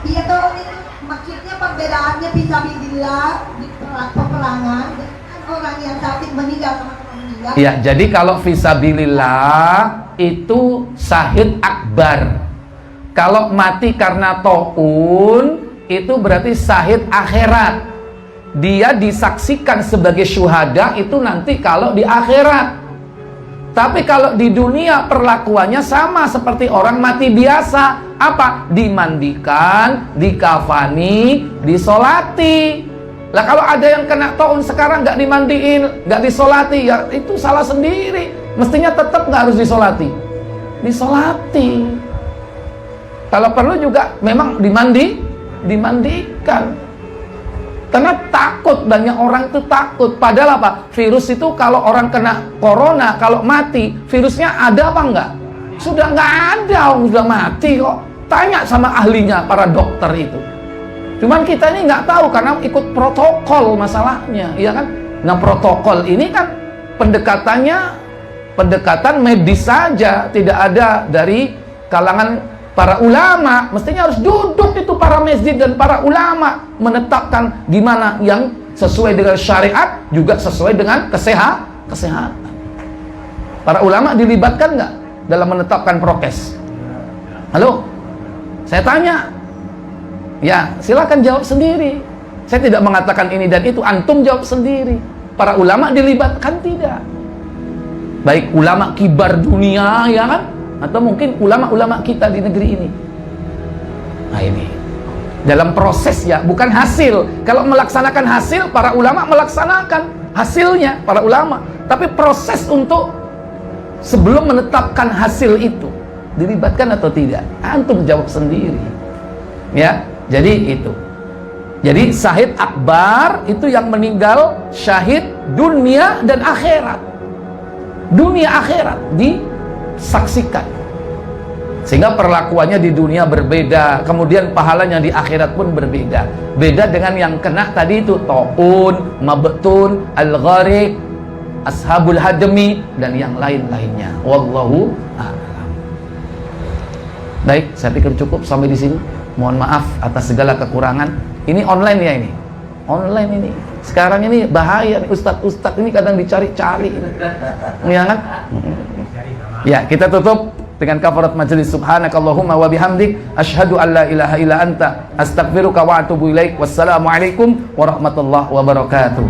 Iya, taun itu maksudnya perbedaannya fisabilillah di peperangan dengan orang yang sakit meninggal sama meninggal. Ya, jadi kalau fisabilillah itu syahid akbar. Kalau mati karena taun itu berarti syahid akhirat. Dia disaksikan sebagai syuhada itu nanti kalau di akhirat. Tapi kalau di dunia perlakuannya sama seperti orang mati biasa. Apa? Dimandikan, dikafani, disolati. Lah kalau ada yang kena taun sekarang nggak dimandiin, nggak disolati, ya itu salah sendiri. Mestinya tetap nggak harus disolati. Disolati. Kalau perlu juga memang dimandikan. Karena takut, banyak orang itu takut. Padahal apa? Virus itu kalau orang kena corona, kalau mati, virusnya ada apa enggak? Sudah enggak ada, sudah mati kok. Tanya sama ahlinya, para dokter itu. Cuman kita ini nggak tahu karena ikut protokol masalahnya, ya kan? Nah, protokol ini kan pendekatan medis saja, tidak ada dari kalangan para ulama. Mestinya harus duduk itu para masjid dan para ulama menetapkan gimana yang sesuai dengan syariat, juga sesuai dengan kesehatan. Para ulama dilibatkan nggak dalam menetapkan prokes? Halo? Saya tanya. Ya, silakan jawab sendiri. Saya tidak mengatakan ini dan itu, antum jawab sendiri. Para ulama dilibatkan tidak? Baik ulama kibar dunia, ya kan? Atau mungkin ulama-ulama kita di negeri ini. Nah ini dalam proses ya, bukan hasil. Kalau melaksanakan hasil, para ulama melaksanakan hasilnya, para ulama. Tapi proses untuk sebelum menetapkan hasil itu, dilibatkan atau tidak? Antum jawab sendiri. Ya, jadi itu. Jadi syahid akbar itu yang meninggal syahid dunia dan akhirat. Dunia akhirat disaksikan. Sehingga perlakuannya di dunia berbeda, kemudian pahalanya di akhirat pun berbeda. Beda dengan yang kena tadi itu taun, mabtun, al-gharik, ashabul hadmi dan yang lain-lainnya. Wallahu a'lam. Baik, saya pikir cukup sampai di sini. Mohon maaf atas segala kekurangan. Ini online ya ini. Online ini. Sekarang ini bahaya, ustadz-ustadz ini kadang dicari-cari. Ya kan? Ya, kita tutup dengan kafarat majelis. Subhanakallahumma wa bihamdik asyhadu an la ilaha illa anta astaghfiruka wa atubu ilaik. Wassalamualaikum warahmatullahi wabarakatuh.